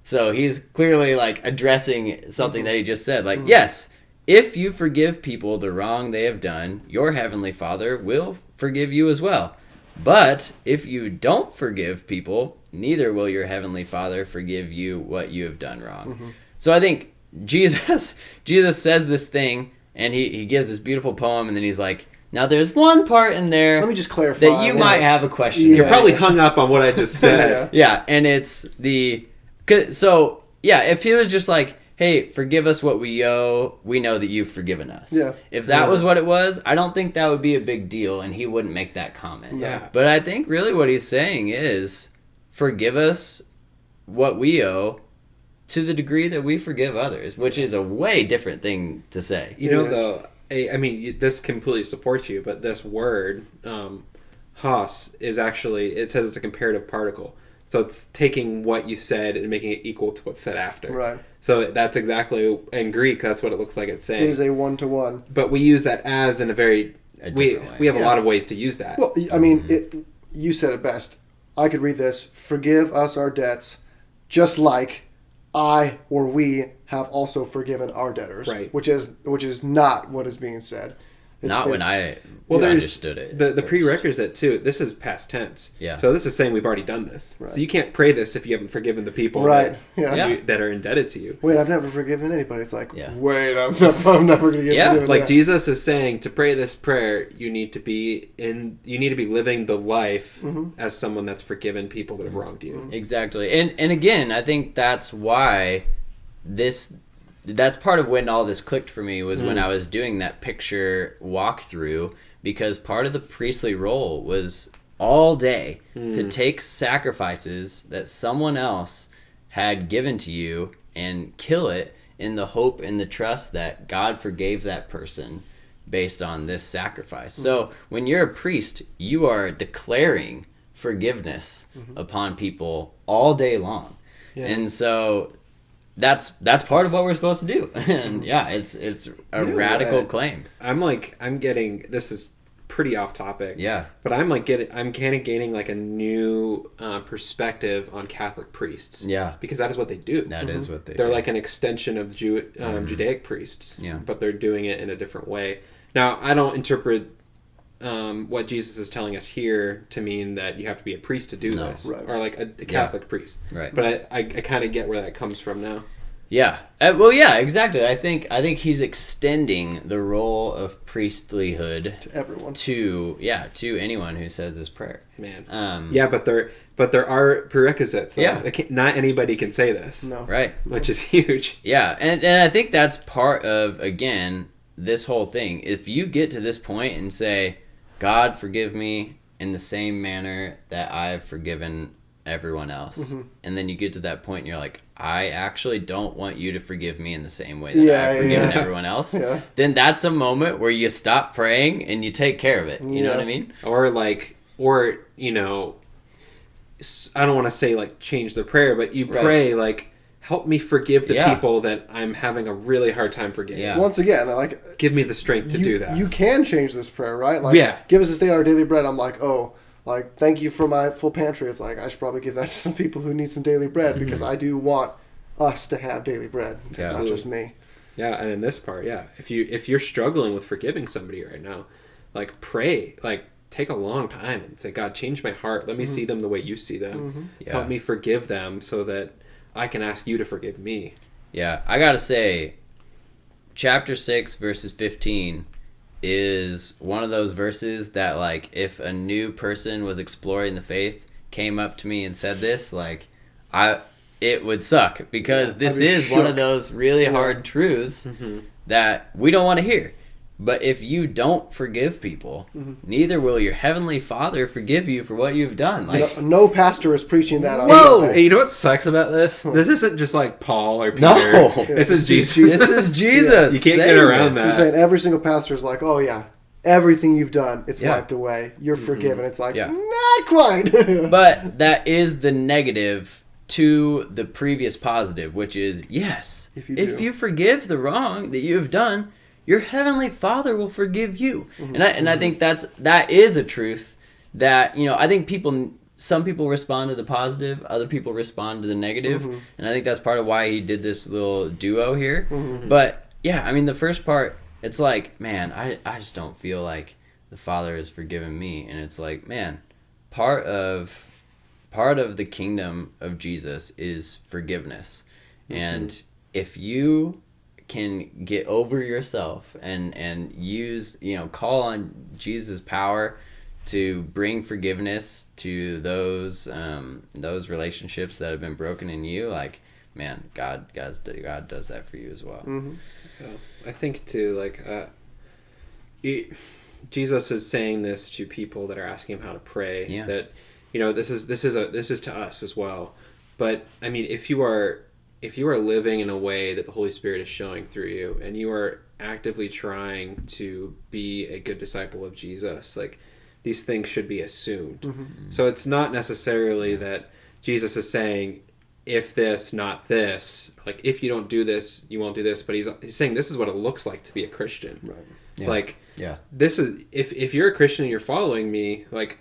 So he's clearly like addressing something that he just said. Like, yes, if you forgive people the wrong they have done, your heavenly Father will forgive you as well. But if you don't forgive people, neither will your heavenly Father forgive you what you have done wrong. So I think Jesus says this thing, and he gives this beautiful poem, and then he's like, now there's one part in there. Let me just clarify that you might have a question. You're probably hung up on what I just said. Yeah, and it's the... So, yeah, if he was just like, hey, forgive us what we owe, we know that you've forgiven us. Yeah. If that was what it was, I don't think that would be a big deal, and he wouldn't make that comment. Yeah. But I think really what he's saying is, forgive us what we owe to the degree that we forgive others, which is a way different thing to say. You know, though, I mean, this completely supports you, but this word, hos, is actually, it says it's a comparative particle. So it's taking what you said and making it equal to what's said after. Right. So that's exactly, in Greek, that's what it looks like it's saying. It is a one-to-one. But we use that as in a very... We have a lot of ways to use that. Well, I mean, you said it best. I could read this. Forgive us our debts, just like I or we have also forgiven our debtors. Right. Which is not what is being said. When I there's understood it. The prerequisite, too, this is past tense. Yeah. So this is saying we've already done this. Right. So you can't pray this if you haven't forgiven the people Right. that are indebted to you. Wait, I've never forgiven anybody. It's like, Yeah. wait, I'm never going to get forgiven. Like Jesus is saying, to pray this prayer, you need to be living the life as someone that's forgiven people that have wronged you. Exactly. And again, I think that's why that's part of when all this clicked for me was when I was doing that picture walkthrough, because part of the priestly role was all day to take sacrifices that someone else had given to you and kill it in the hope and the trust that God forgave that person based on this sacrifice. So when you're a priest, you are declaring forgiveness upon people all day long. Yeah. And so that's part of what we're supposed to do. And yeah, it's a radical claim. I'm getting, this is pretty off topic. Yeah. But I'm kind of gaining like a new perspective on Catholic priests. Yeah. Because that is what they do. That is what they do. They're like an extension of Judaic priests. Yeah. But they're doing it in a different way. Now, I don't interpret what Jesus is telling us here to mean that you have to be a priest to do this. Right. Or like a Catholic priest. Right. But I kind of get where that comes from now. Yeah. Well, yeah, exactly. I think he's extending the role of priestlyhood to everyone. To anyone who says this prayer. Man. But there are prerequisites. Though. Yeah. Not anybody can say this. No. Right. Which is huge. Yeah, and I think that's part of, again, this whole thing. If you get to this point and say, God, forgive me in the same manner that I've forgiven everyone else. And then you get to that point and you're like, I actually don't want you to forgive me in the same way that I've forgiven everyone else. Yeah. Then that's a moment where you stop praying and you take care of it. You know what I mean? Or I don't want to say like change the prayer, but you pray like, help me forgive the people that I'm having a really hard time forgiving. Yeah. Once again, like, give me the strength to do that. You can change this prayer, right? Like, give us this day our daily bread. I'm like, thank you for my full pantry. It's like, I should probably give that to some people who need some daily bread because I do want us to have daily bread, not just me. Yeah, and in this part, if you're struggling with forgiving somebody right now, like pray, like take a long time and say, God, change my heart. Let me see them the way you see them. Help me forgive them so that I can ask you to forgive me. Yeah, I gotta say, chapter 6, verses 15 is one of those verses that, like, if a new person was exploring the faith, came up to me and said this, like, it would suck, because this is one of those really hard truths that we don't want to hear. But if you don't forgive people, neither will your heavenly Father forgive you for what you've done. Like, no pastor is preaching that. Whoa! Hey, you know what sucks about this? This isn't just like Paul or Peter. No, this is Jesus. This is Jesus. You can't get around that. I'm saying every single pastor is like, oh yeah, everything you've done, it's wiped away. You're forgiven. It's like, not quite. But that is the negative to the previous positive, which is, yes, If you forgive the wrong that you have done, your heavenly Father will forgive you. And I think that is a truth that, I think some people respond to the positive, other people respond to the negative, and I think that's part of why he did this little duo here. But yeah, I mean, the first part, it's like, man, I just don't feel like the Father has forgiven me, and it's like, man, part of the kingdom of Jesus is forgiveness, and if you can get over yourself and use, call on Jesus' power to bring forgiveness to those relationships that have been broken in you, like, man, God does that for you as well. I think too, like, Jesus is saying this to people that are asking him how to pray. Yeah. That, this is to us as well. But I mean, if you are living in a way that the Holy Spirit is showing through you, and you are actively trying to be a good disciple of Jesus, like, these things should be assumed. So it's not necessarily that Jesus is saying, if this, not this, like, if you don't do this, you won't do this, but he's saying this is what it looks like to be a Christian. Right. Yeah. Like, yeah, this is, if you're a Christian and you're following me, like,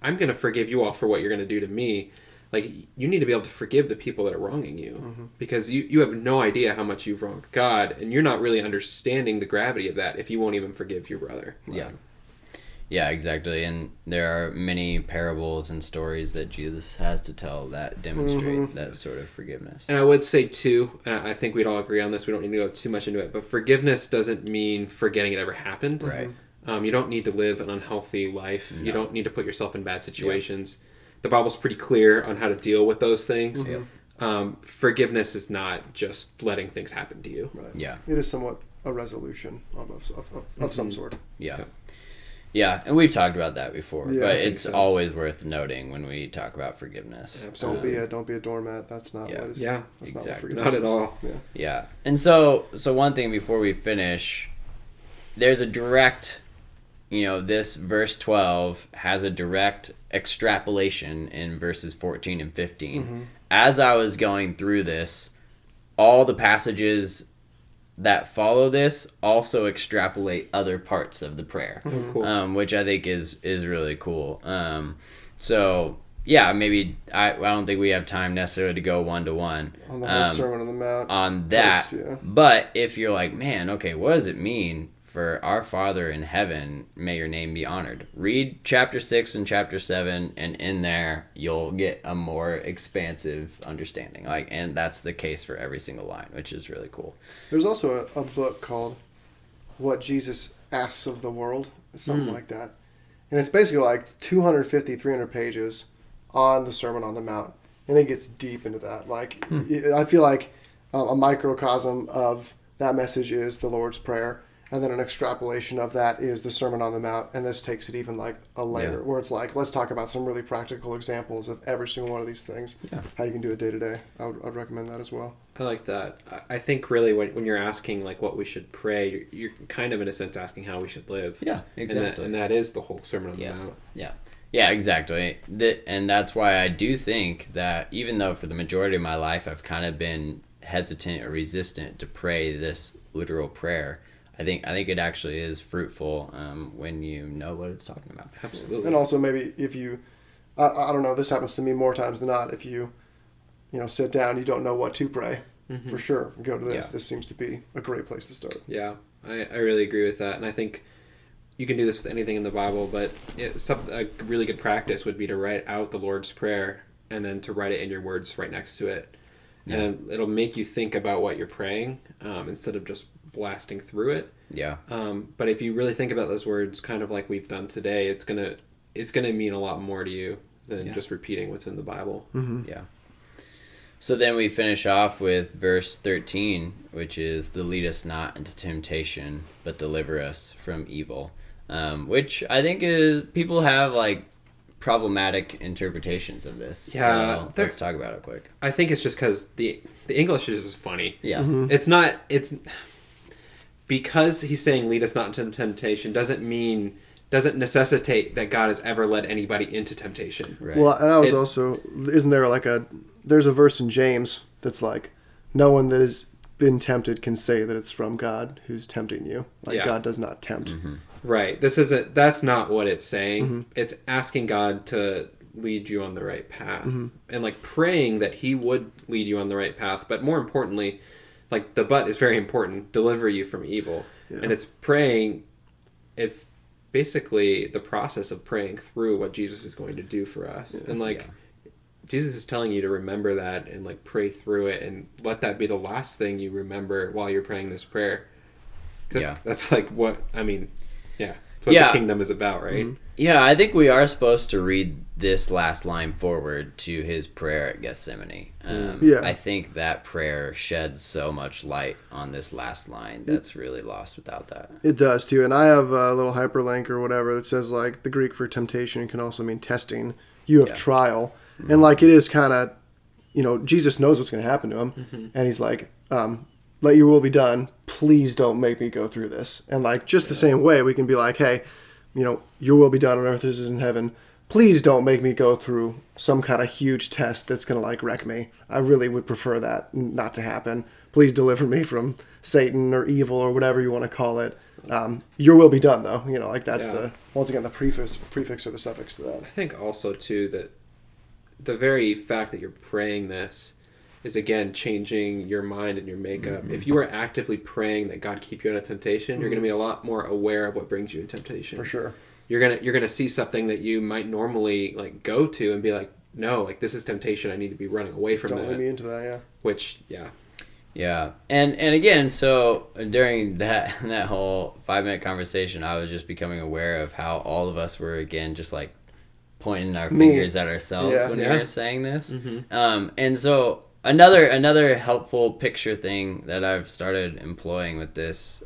I'm going to forgive you all for what you're going to do to me. Like, you need to be able to forgive the people that are wronging you, because you have no idea how much you've wronged God, and you're not really understanding the gravity of that if you won't even forgive your brother. Yeah. Yeah, exactly. And there are many parables and stories that Jesus has to tell that demonstrate that sort of forgiveness. And I would say, too, and I think we'd all agree on this, we don't need to go too much into it, but forgiveness doesn't mean forgetting it ever happened. Right. You don't need to live an unhealthy life. No. You don't need to put yourself in bad situations. The Bible's pretty clear on how to deal with those things. Forgiveness is not just letting things happen to you. Right. Yeah. It is somewhat a resolution of some sort. Yeah. Yeah, and we've talked about that before, Yeah, but I think it's so. always worth noting when we talk about forgiveness. Absolutely. Don't be a doormat. That's not what is. Yeah, that's exactly. not what forgiveness Not at is. all. Yeah. Yeah. And so one thing before we finish, there's a direct, this verse 12 has a direct extrapolation in verses 14 and 15. As I was going through this, all the passages that follow this also extrapolate other parts of the prayer, Cool. which I think is really cool. So yeah, maybe I don't think we have time necessarily to go one-to-one On the whole Sermon on the Mount. on that. Post, yeah. But if you're like, man, okay, what does it mean for our Father in heaven, may your name be honored? Read chapter 6 and chapter 7, and in there you'll get a more expansive understanding. And that's the case for every single line, which is really cool. There's also a book called What Jesus Asks of the World, something like that. And it's basically like 250, 300 pages on the Sermon on the Mount. And it gets deep into that. Like, I feel like a microcosm of that message is the Lord's Prayer. And then an extrapolation of that is the Sermon on the Mount. And this takes it even like a layer, where it's like, let's talk about some really practical examples of every single one of these things, how you can do it day to day. I'd recommend that as well. I like that. I think really when you're asking like what we should pray, you're kind of in a sense asking how we should live. Yeah, exactly. And that is the whole Sermon on the Mount. Yeah, exactly. And that's why I do think that even though for the majority of my life I've kind of been hesitant or resistant to pray this literal prayer, I think it actually is fruitful when you know what it's talking about. Absolutely. And also maybe if you, I don't know, this happens to me more times than not. If you sit down, you don't know what to pray, for sure, go to this. Yeah. This seems to be a great place to start. Yeah, I really agree with that. And I think you can do this with anything in the Bible, but a really good practice would be to write out the Lord's Prayer and then to write it in your words right next to it. Yeah. And it'll make you think about what you're praying instead of just blasting through it. Yeah. But if you really think about those words, kind of like we've done today, it's gonna mean a lot more to you than just repeating what's in the Bible. Yeah. So then we finish off with verse 13, which is the lead us not into temptation, but deliver us from evil. Which I think is people have like problematic interpretations of this. Yeah, so let's talk about it quick. I think it's just because the English is just funny. Yeah. It's because he's saying lead us not into temptation doesn't mean doesn't necessitate that God has ever led anybody into temptation. Right. Well, and I was also, isn't there like there's a verse in James that's like, no one that has been tempted can say that it's from God who's tempting you. Like God does not tempt. Mm-hmm. Right. That's not what it's saying. It's asking God to lead you on the right path and like praying that he would lead you on the right path. But more importantly, like the but is very important, deliver you from evil. Yeah. And it's praying, it's basically the process of praying through what Jesus is going to do for us. Yeah. And like Jesus is telling you to remember that and like pray through it and let that be the last thing you remember while you're praying this prayer. Because that's like what, I mean, it's what the kingdom is about, right? Mm-hmm. Yeah, I think we are supposed to read this last line forward to his prayer at Gethsemane. I think that prayer sheds so much light on this last line that's really lost without that. It does too, and I have a little hyperlink or whatever that says like the Greek for temptation can also mean testing. You have trial, and like it is kind of, Jesus knows what's going to happen to him, and he's like, let your will be done. Please don't make me go through this. And like just the same way, we can be like, hey, your will be done on earth as it is in heaven. Please don't make me go through some kind of huge test that's going to like wreck me. I really would prefer that not to happen. Please deliver me from Satan or evil or whatever you want to call it. Your will be done though. Like that's once again, the prefix or the suffix to that. I think also too that the very fact that you're praying this is again changing your mind and your makeup. Mm-hmm. If you are actively praying that God keep you out of temptation, you're going to be a lot more aware of what brings you in temptation. For sure. You're gonna see something that you might normally like go to and be like, no, like this is temptation. I need to be running away from that. Don't let me into that. Yeah. Which Yeah, and again, so during that whole 5-minute conversation, I was just becoming aware of how all of us were again just like pointing our fingers at ourselves when we were saying this. Mm-hmm. And so another helpful picture thing that I've started employing with this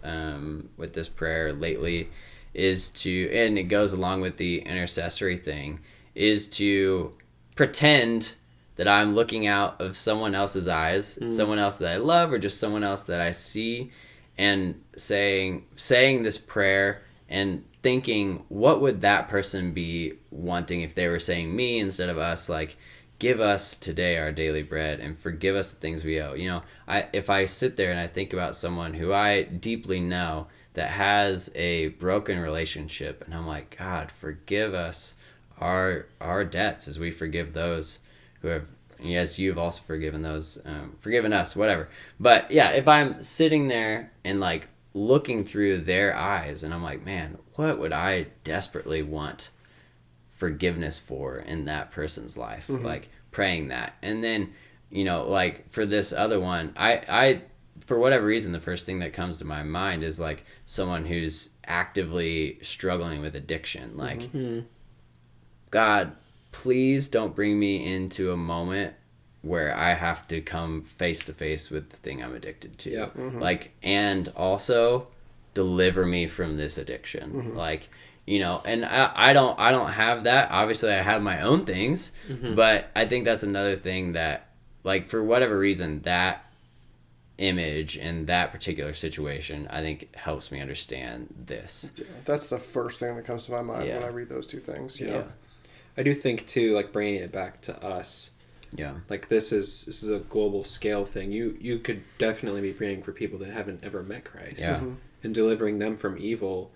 prayer lately is to, and it goes along with the intercessory thing, is to pretend that I'm looking out of someone else's eyes, someone else that I love, or just someone else that I see, and saying this prayer and thinking, what would that person be wanting if they were saying me instead of us? Like, give us today our daily bread and forgive us the things we owe. If I sit there and I think about someone who I deeply know that has a broken relationship, and I'm like, God, forgive us our debts as we forgive those who have, yes, you've also forgiven those, forgiven us, whatever. But yeah, if I'm sitting there and like looking through their eyes and I'm like, man, what would I desperately want forgiveness for in that person's life? Mm-hmm. Like praying that. And then, like for this other one, I for whatever reason, the first thing that comes to my mind is like someone who's actively struggling with addiction. Like, God, please don't bring me into a moment where I have to come face to face with the thing I'm addicted to. Yeah. Mm-hmm. Like, and also deliver me from this addiction. Mm-hmm. Like, and I don't have that. Obviously I have my own things, but I think that's another thing that, like, for whatever reason, that image and that particular situation, I think helps me understand this. Yeah, that's the first thing that comes to my mind when I read those two things. Yeah. I do think too, like bringing it back to us. Yeah. Like this is a global scale thing. You could definitely be praying for people that haven't ever met Christ. Yeah. Mm-hmm. And delivering them from evil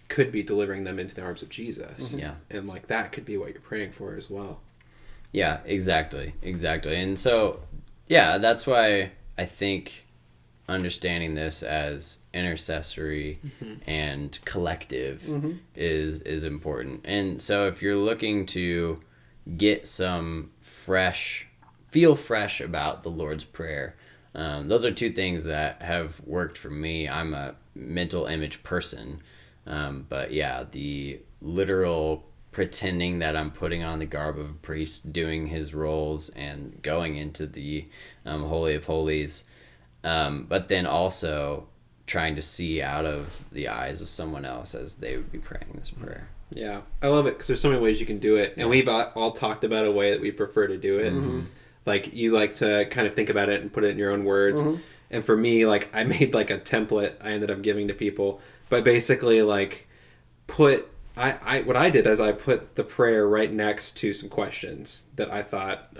could be delivering them into the arms of Jesus. Mm-hmm. Yeah. And like that could be what you're praying for as well. Yeah, exactly. And so, yeah, that's why I think understanding this as intercessory and collective is important. And so if you're looking to get some feel fresh about the Lord's Prayer, those are two things that have worked for me. I'm a mental image person, but yeah, the literal pretending that I'm putting on the garb of a priest, doing his roles and going into the Holy of Holies, but then also trying to see out of the eyes of someone else as they would be praying this prayer. Yeah, I love it because there's so many ways you can do it, and we've all talked about a way that we prefer to do it. Mm-hmm. Like you like to kind of think about it and put it in your own words. Mm-hmm. And for me, like I made like a template I ended up giving to people, but basically like put what I did is I put the prayer right next to some questions that I thought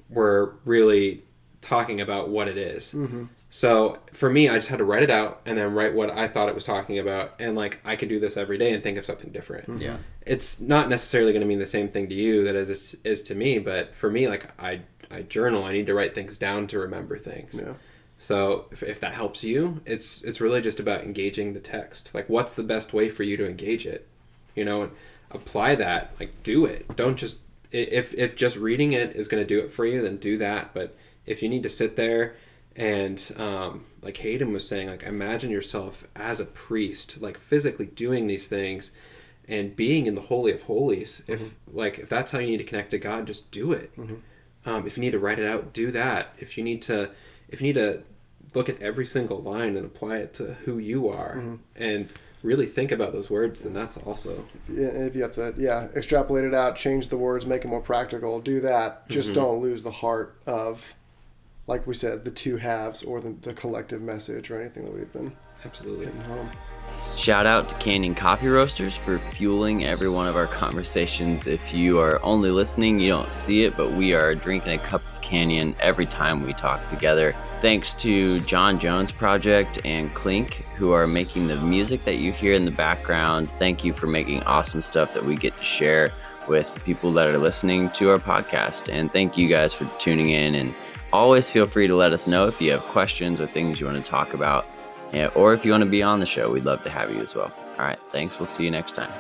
were really talking about what it is. Mm-hmm. So for me, I just had to write it out and then write what I thought it was talking about. And like, I can do this every day and think of something different. Mm-hmm. Yeah. It's not necessarily going to mean the same thing to you that is to me, but for me, like I journal, I need to write things down to remember things. Yeah. So if that helps you, it's really just about engaging the text. Like, what's the best way for you to engage it? You know, and apply that. Like, do it. Don't just if just reading it is going to do it for you, then do that. But if you need to sit there and like Hayden was saying, like, imagine yourself as a priest, like physically doing these things and being in the Holy of Holies. Mm-hmm. If that's how you need to connect to God, just do it. Mm-hmm. If you need to write it out, do that. If you need to look at every single line and apply it to who you are, mm-hmm. and really think about those words, then that's also. If you have to, extrapolate it out, change the words, make it more practical, do that. Just don't lose the heart of, like we said, the two halves or the collective message or anything that we've been Absolutely hitting home. Shout out to Canyon Coffee Roasters for fueling every one of our conversations. If you are only listening, you don't see it, but we are drinking a cup of Canyon every time we talk together. Thanks to John Jones Project and Clink, who are making the music that you hear in the background. Thank you for making awesome stuff that we get to share with people that are listening to our podcast. And thank you guys for tuning in. And always feel free to let us know if you have questions or things you want to talk about. Yeah, or if you want to be on the show, we'd love to have you as well. All right, thanks. We'll see you next time.